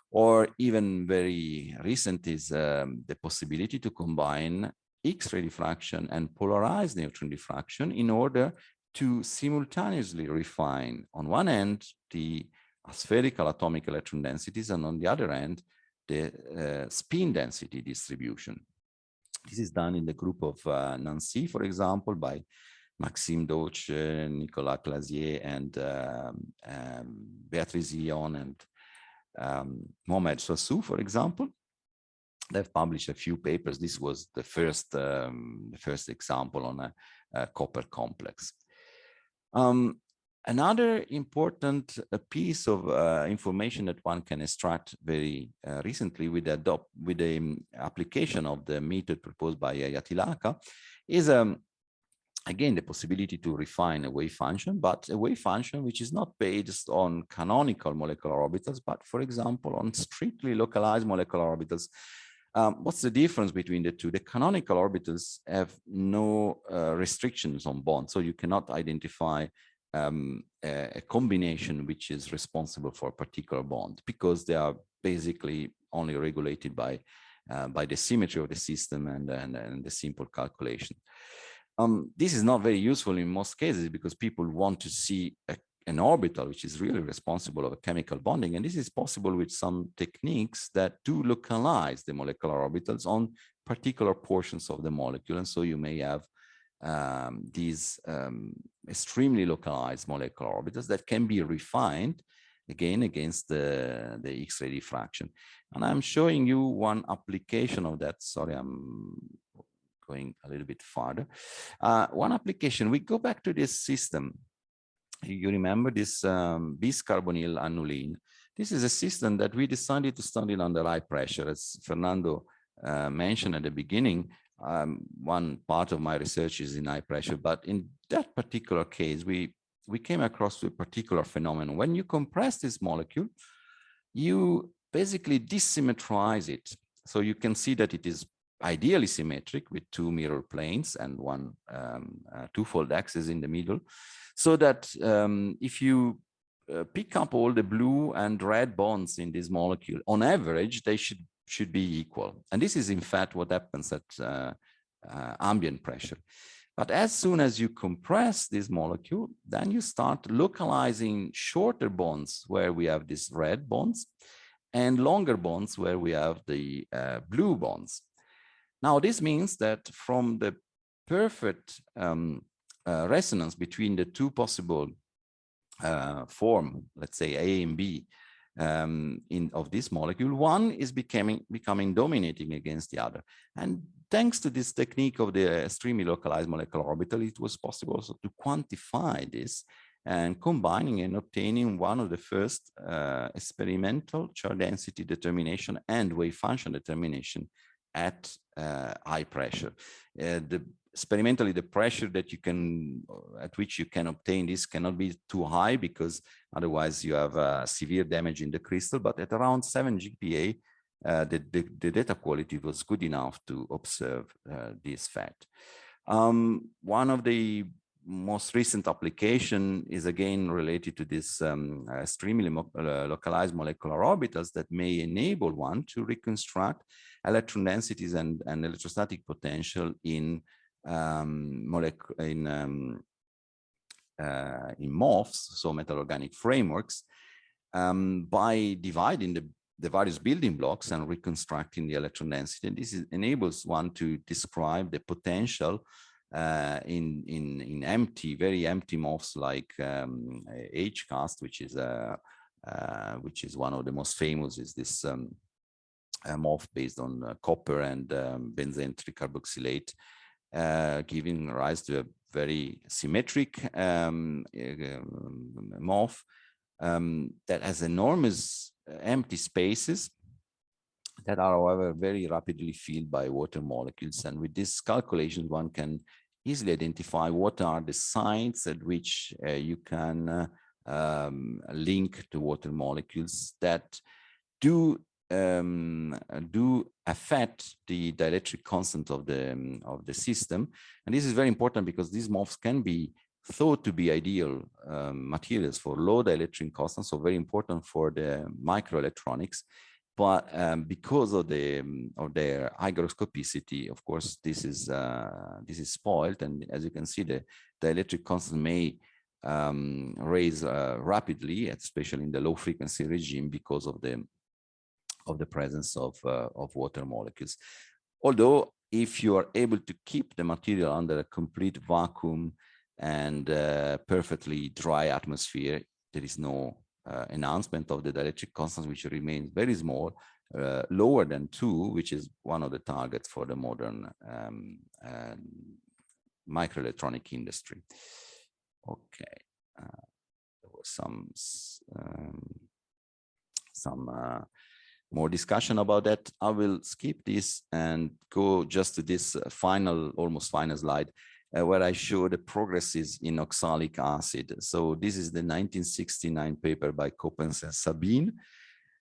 Or even very recent is the possibility to combine X-ray diffraction and polarized neutron diffraction in order to simultaneously refine, on one end, the spherical atomic electron densities, and on the other end, the spin density distribution. This is done in the group of Nancy, for example, by Maxime Dauch, Nicolas Clasier, and Beatrice Ion, and Mohamed Sossou, for example. They've published a few papers. This was the first example on a copper complex. Another important piece of information that one can extract very recently with the application of the method proposed by Yatilaka is again the possibility to refine a wave function, but a wave function which is not based on canonical molecular orbitals, but for example on strictly localized molecular orbitals. What's the difference between the two? The canonical orbitals have no restrictions on bonds, so you cannot identify a combination which is responsible for a particular bond, because they are basically only regulated by the symmetry of the system and the simple calculation. This is not very useful in most cases, because people want to see an orbital which is really responsible of a chemical bonding, and this is possible with some techniques that do localize the molecular orbitals on particular portions of the molecule, and so you may have these extremely localized molecular orbitals that can be refined again against the X-ray diffraction. And I'm showing you one application of that. Sorry, I'm going a little bit farther. One application, we go back to this system. You remember this bis-carbonyl aniline. This is a system that we decided to study under high pressure. As Fernando mentioned at the beginning, one part of my research is in high pressure, but in that particular case, we came across a particular phenomenon. When you compress this molecule, you basically dissymmetrize it. So you can see that it is ideally symmetric with two mirror planes and one twofold axis in the middle, so that if you pick up all the blue and red bonds in this molecule, on average, they should be equal. And this is in fact what happens at ambient pressure. But as soon as you compress this molecule, then you start localizing shorter bonds where we have these red bonds and longer bonds where we have the blue bonds. Now, this means that from the perfect resonance between the two possible form, let's say A and B, of this molecule, one is becoming dominating against the other. And thanks to this technique of the extremely localized molecular orbital, it was possible also to quantify this and combining and obtaining one of the first experimental charge density determination and wave function determination at high pressure. Experimentally, the pressure that at which you can obtain this cannot be too high, because otherwise you have severe damage in the crystal. But at around 7 GPa, the data quality was good enough to observe this fact. One of the most recent application is again related to this extremely localized molecular orbitals that may enable one to reconstruct electron densities and electrostatic potential in MOFs, so metal organic frameworks, by dividing the various building blocks and reconstructing the electron density. And this enables one to describe the potential in empty, very empty MOFs like HCAST, which is one of the most famous, is this MOF based on copper and benzene tricarboxylate, giving rise to a very symmetric MOF that has enormous empty spaces that are, however, very rapidly filled by water molecules. And with these calculations, one can easily identify what are the sites at which you can link to water molecules that do affect the dielectric constant of the system. And this is very important because these MOFs can be thought to be ideal materials for low dielectric constant, so very important for the microelectronics. But because of their hygroscopicity, of course, this is spoiled, and as you can see, the dielectric constant may raise rapidly, especially in the low frequency regime, because of the presence of water molecules. Although, if you are able to keep the material under a complete vacuum and perfectly dry atmosphere, there is no enhancement of the dielectric constant, which remains very small, lower than 2, which is one of the targets for the modern microelectronic industry. Okay, there was some more discussion about that. I will skip this and go just to this almost final slide, where I show the progresses in oxalic acid. So this is the 1969 paper by Coppens and Sabine,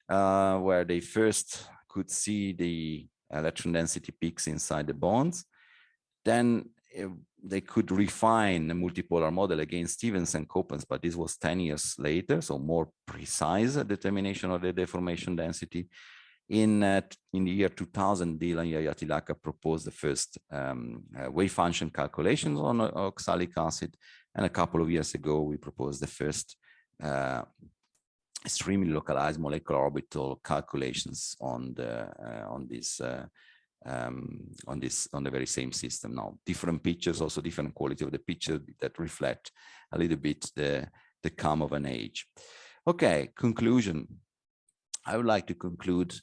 where they first could see the electron density peaks inside the bonds. Then they could refine the multipolar model again, Stevens and Coppens, but this was 10 years later, so more precise determination of the deformation density. In the year 2000, Dylan Yayatilaka proposed the first wave function calculations on oxalic acid, and a couple of years ago we proposed the first extremely localized molecular orbital calculations on the very same system. Now, different pictures, also different quality of the picture that reflect a little bit the come of an age. Okay, conclusion. I would like to conclude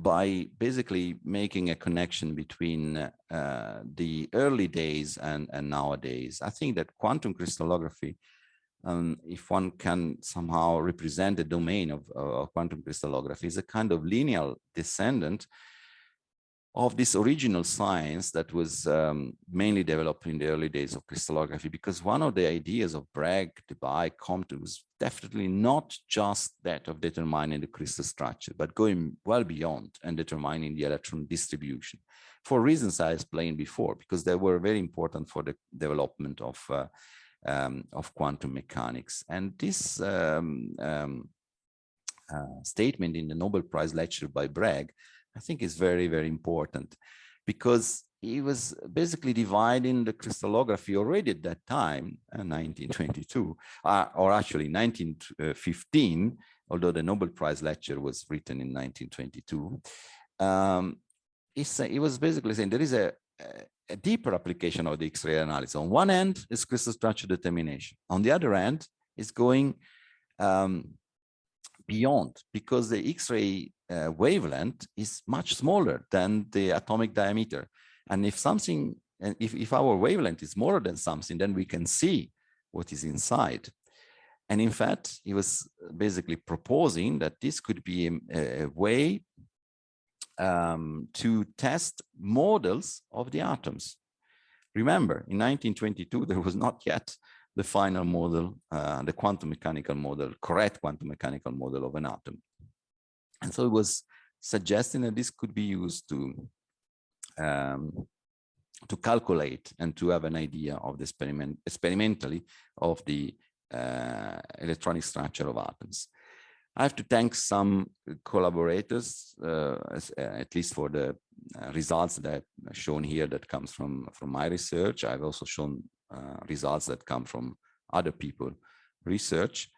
by basically making a connection between the early days and nowadays. I think that quantum crystallography, if one can somehow represent the domain of quantum crystallography, is a kind of linear descendant of this original science that was mainly developed in the early days of crystallography, because one of the ideas of Bragg, Debye, Compton was definitely not just that of determining the crystal structure, but going well beyond and determining the electron distribution, for reasons I explained before, because they were very important for the development of quantum mechanics. And this statement in the Nobel Prize lecture by Bragg, I think is very, very important, because he was basically dividing the crystallography already at that time, 1922, or actually 1915, although the Nobel Prize lecture was written in 1922. He was basically saying there is a deeper application of the X-ray analysis. On one end is crystal structure determination. On the other end is going beyond, because the X-ray wavelength is much smaller than the atomic diameter. And if something, if our wavelength is smaller than something, then we can see what is inside. And in fact, he was basically proposing that this could be a way to test models of the atoms. Remember, in 1922, there was not yet the final model, the quantum mechanical model, correct quantum mechanical model of an atom. And so it was suggesting that this could be used to calculate and to have an idea of the experimentally of the electronic structure of atoms. I have to thank some collaborators, at least for the results that are shown here that comes from my research. I've also shown results that come from other people's research.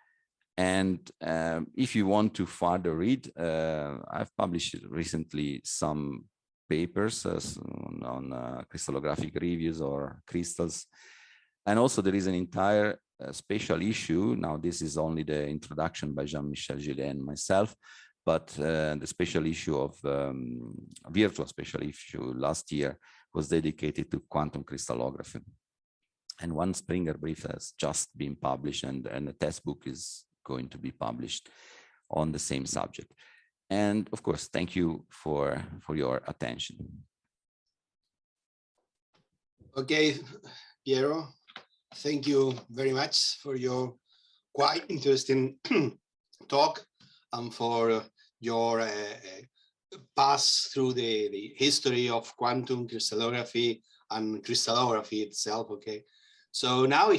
And if you want to further read, I've published recently some papers on crystallographic reviews or crystals. And also there is an entire special issue. Now, this is only the introduction by Jean-Michel Gillet and myself, but the special issue of virtual special issue last year was dedicated to quantum crystallography. And one Springer brief has just been published, and a test book is going to be published on the same subject. And of course, thank you for your attention. Okay, Piero, thank you very much for your quite interesting talk and for your pass through the history of quantum crystallography and crystallography itself. Okay, so now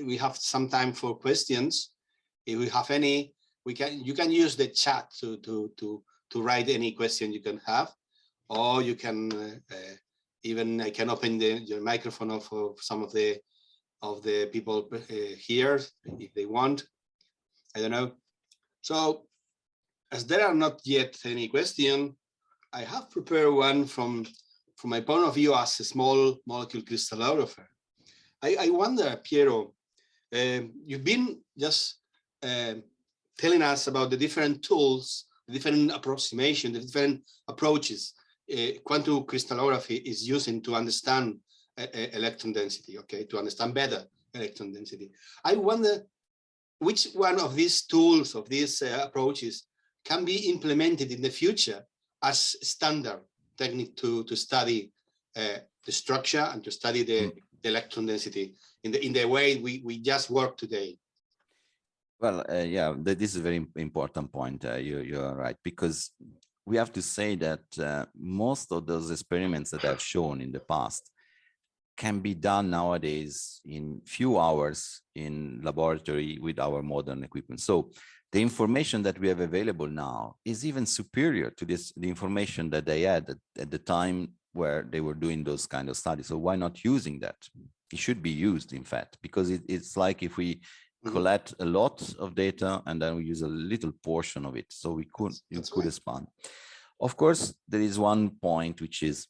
we have some time for questions. If we have any, you can use the chat to write any question you can have, or you can even I can open your microphone for some of the people here if they want. I don't know. So as there are not yet any question, I have prepared one from my point of view as a small molecule crystallographer. I wonder, Piero, you've been just telling us about the different tools, the different approximation, the different approaches quantum crystallography is using to understand electron density, okay, to understand better electron density. I wonder which one of these tools, of these approaches, can be implemented in the future as standard technique to study the structure and to study the electron density in the way we just work today. Well, yeah, this is a very important point. You're right, because we have to say that most of those experiments that I've shown in the past can be done nowadays in few hours in laboratory with our modern equipment. So the information that we have available now is even superior to the information that they had at the time where they were doing those kind of studies. So why not using that? It should be used, in fact, because it's like if we collect a lot of data and then we use a little portion of it. So we could expand. Of course, there is one point which is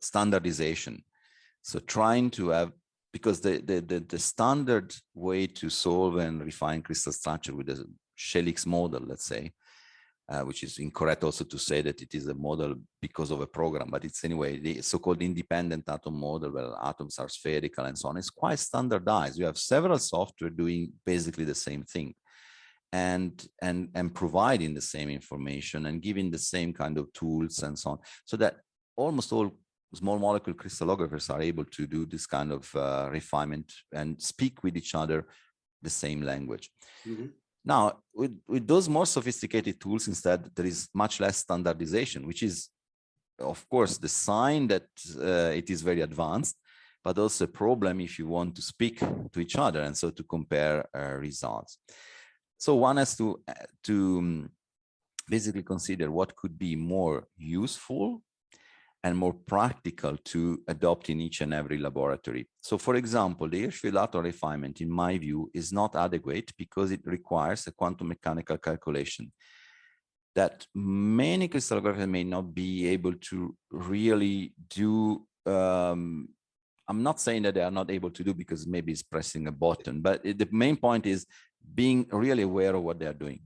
standardization. So trying to have, because the standard way to solve and refine crystal structure with a Helix model, let's say, which is incorrect also to say that it is a model because of a program, but it's anyway the so-called independent atom model where atoms are spherical and so on. It's quite standardized. You have several software doing basically the same thing and providing the same information and giving the same kind of tools and so on, so that almost all small molecule crystallographers are able to do this kind of refinement and speak with each other the same language. Now, with those more sophisticated tools, instead, there is much less standardization, which is, of course, the sign that it is very advanced, but also a problem if you want to speak to each other and so to compare results. So one has to basically consider what could be more useful and more practical to adopt in each and every laboratory. So for example, the Hirschfeld atom refinement, in my view, is not adequate because it requires a quantum mechanical calculation that many crystallographers may not be able to really do. I'm not saying that they are not able to do because maybe it's pressing a button, but the main point is being really aware of what they are doing.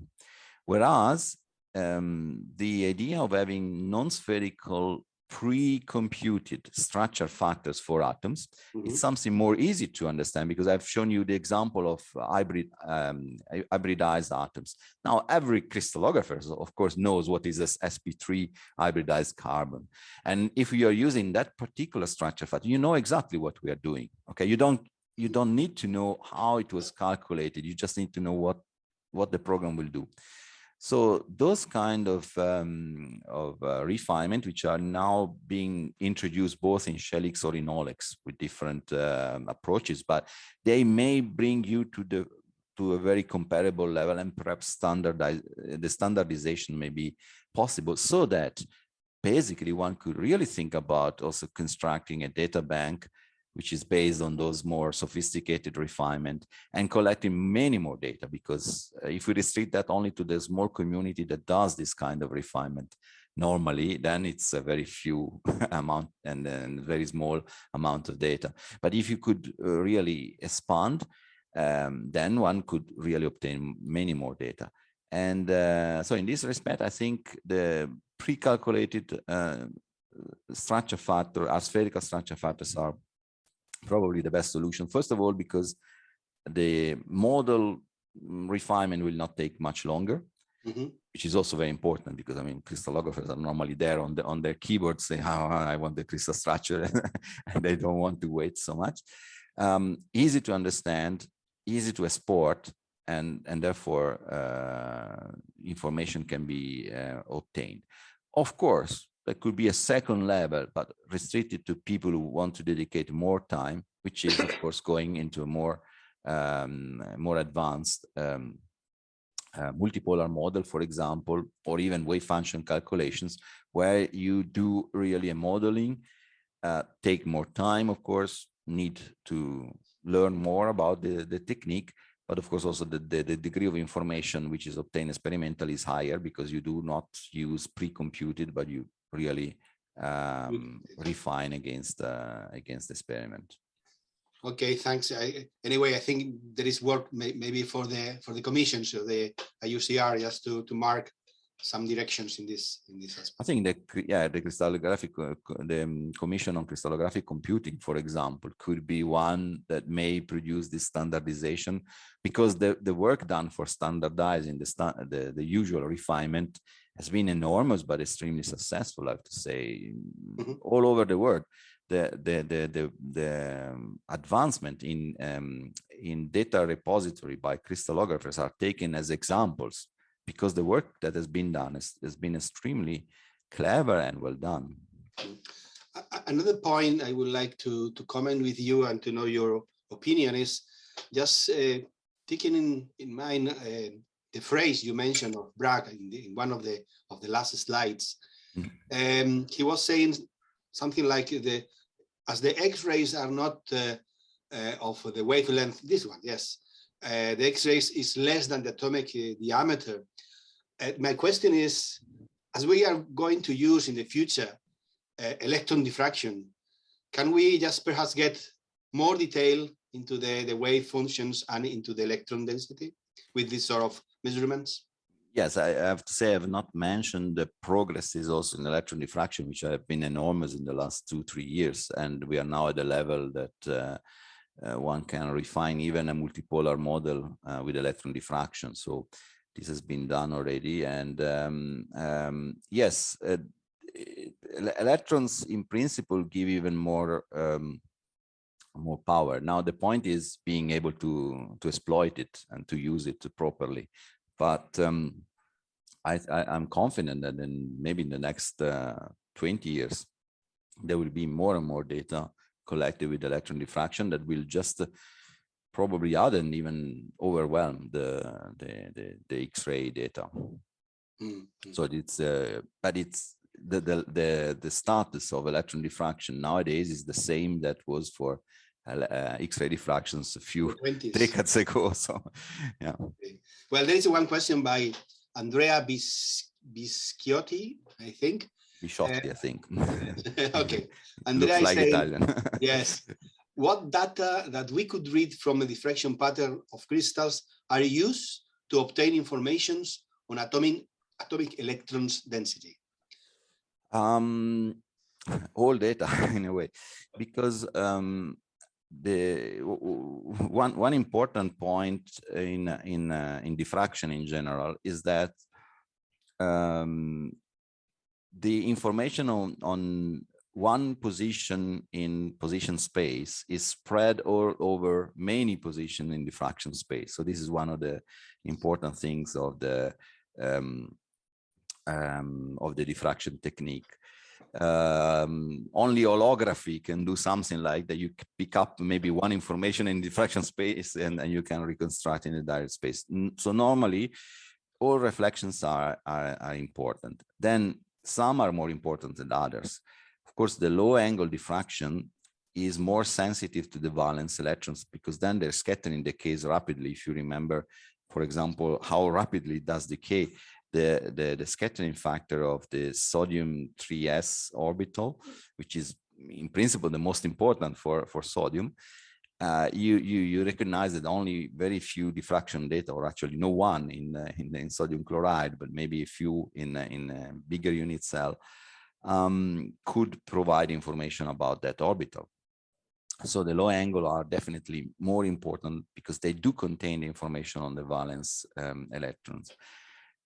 Whereas the idea of having non-spherical pre-computed structure factors for atoms, it's something more easy to understand because I've shown you the example of hybridized atoms. Now, every crystallographer, of course, knows what is this sp3 hybridized carbon. And if we are using that particular structure factor, you know exactly what we are doing. Okay, you don't need to know how it was calculated. You just need to know what the program will do. So those kind of refinement, which are now being introduced both in Helix or in Olex with different approaches, but they may bring you to a very comparable level, and perhaps the standardization may be possible, so that basically one could really think about also constructing a data bank which is based on those more sophisticated refinement and collecting many more data, because if we restrict that only to the small community that does this kind of refinement normally, then it's a very few amount and then very small amount of data. But if you could really expand, then one could really obtain many more data. And so in this respect, I think the pre-calculated structure factor, spherical structure factors are probably the best solution. First of all, because the model refinement will not take much longer, which is also very important, because I mean, crystallographers are normally there on their keyboard saying, "Oh, I want the crystal structure," and they don't want to wait so much. Easy to understand, easy to export, and therefore information can be obtained. Of course, there could be a second level, but restricted to people who want to dedicate more time, which is of course going into a more advanced multipolar model, for example, or even wave function calculations, where you do really a modeling, take more time, of course, need to learn more about the technique, but of course also the degree of information which is obtained experimentally is higher, because you do not use pre-computed, but you really refine against experiment. Okay, thanks. Anyway, I think there is work maybe for the commission, so the IUCR, just to mark some directions in this aspect. I think the crystallographic, the Commission on Crystallographic Computing, for example, could be one that may produce this standardization, because the work done for standardizing the usual refinement has been enormous, but extremely successful, I have to say, all over the world. The advancement in data repository by crystallographers are taken as examples, because the work that has been done has been extremely clever and well done. Another point I would like to comment with you and to know your opinion is just taking in mind the phrase you mentioned of Bragg in one of the last slides. He was saying something like as the X-rays are not of the wavelength, this one, yes, the X-rays is less than the atomic diameter. My question is, as we are going to use in the future electron diffraction, can we just perhaps get more detail into the wave functions and into the electron density with this sort of measurements? Yes, I have to say I have not mentioned the progresses also in electron diffraction, which have been enormous in the last 2-3 years, and we are now at a level that one can refine even a multipolar model with electron diffraction. So this has been done already, and yes, electrons in principle give even more power. Now the point is being able to exploit it and to use it properly. But I'm confident that maybe in the next 20 years, there will be more and more data collected with electron diffraction that will just probably other than even overwhelm the X-ray data. So it's but it's the status of electron diffraction nowadays is the same that was for X-ray diffractions a few decades ago. So yeah. Okay. Well, there is one question by Andrea Bisciotti, I think. Bisciotti, I think. Okay. Andrea Looks like saying, Italian. yes. What data that we could read from a diffraction pattern of crystals are used to obtain information on atomic electrons density? All data in a way, because the one important point in diffraction in general is that the information on one position in position space is spread all over many positions in diffraction space. So this is one of the important things of the diffraction technique. Only holography can do something like that. You pick up maybe one information in diffraction space and you can reconstruct in the direct space. So normally all reflections are important. Then some are more important than others. Of course, the low angle diffraction is more sensitive to the valence electrons, because then their scattering decays rapidly. If you remember, for example, how rapidly it does decay, the scattering factor of the sodium 3s orbital, which is in principle the most important for sodium, you recognize that only very few diffraction data, or actually no one in sodium chloride, but maybe a few in a bigger unit cell, could provide information about that orbital. So the low angle are definitely more important because they do contain the information on the valence electrons.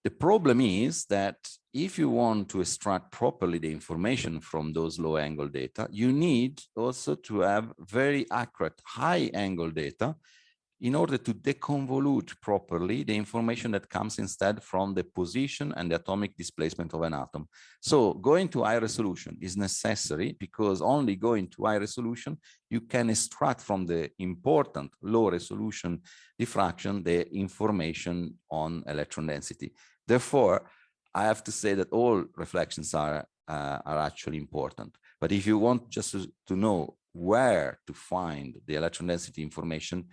The problem is that if you want to extract properly the information from those low angle data, you need also to have very accurate high angle data in order to deconvolute properly the information that comes instead from the position and the atomic displacement of an atom. So going to high resolution is necessary because only going to high resolution, you can extract from the important low resolution diffraction the information on electron density. Therefore, I have to say that all reflections are actually important. But if you want just to know where to find the electron density information,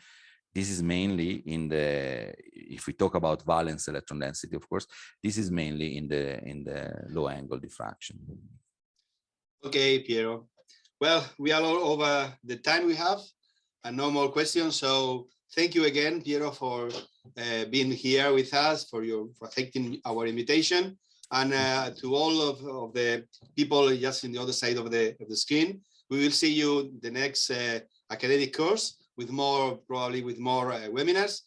this is mainly in the, if we talk about valence electron density, of course, this is mainly in the low angle diffraction. Okay, Piero. Well, we are all over the time we have and no more questions. So thank you again, Piero, for being here with us, for accepting our invitation. And to all of the people just in the other side of the screen, we will see you the next academic course with more, probably with more webinars,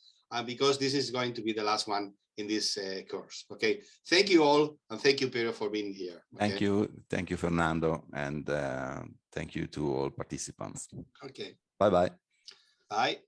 because this is going to be the last one in this course. Okay, thank you all, and thank you, Piero, for being here. Okay? Thank you, Fernando, and thank you to all participants. Okay. Bye-bye. Bye.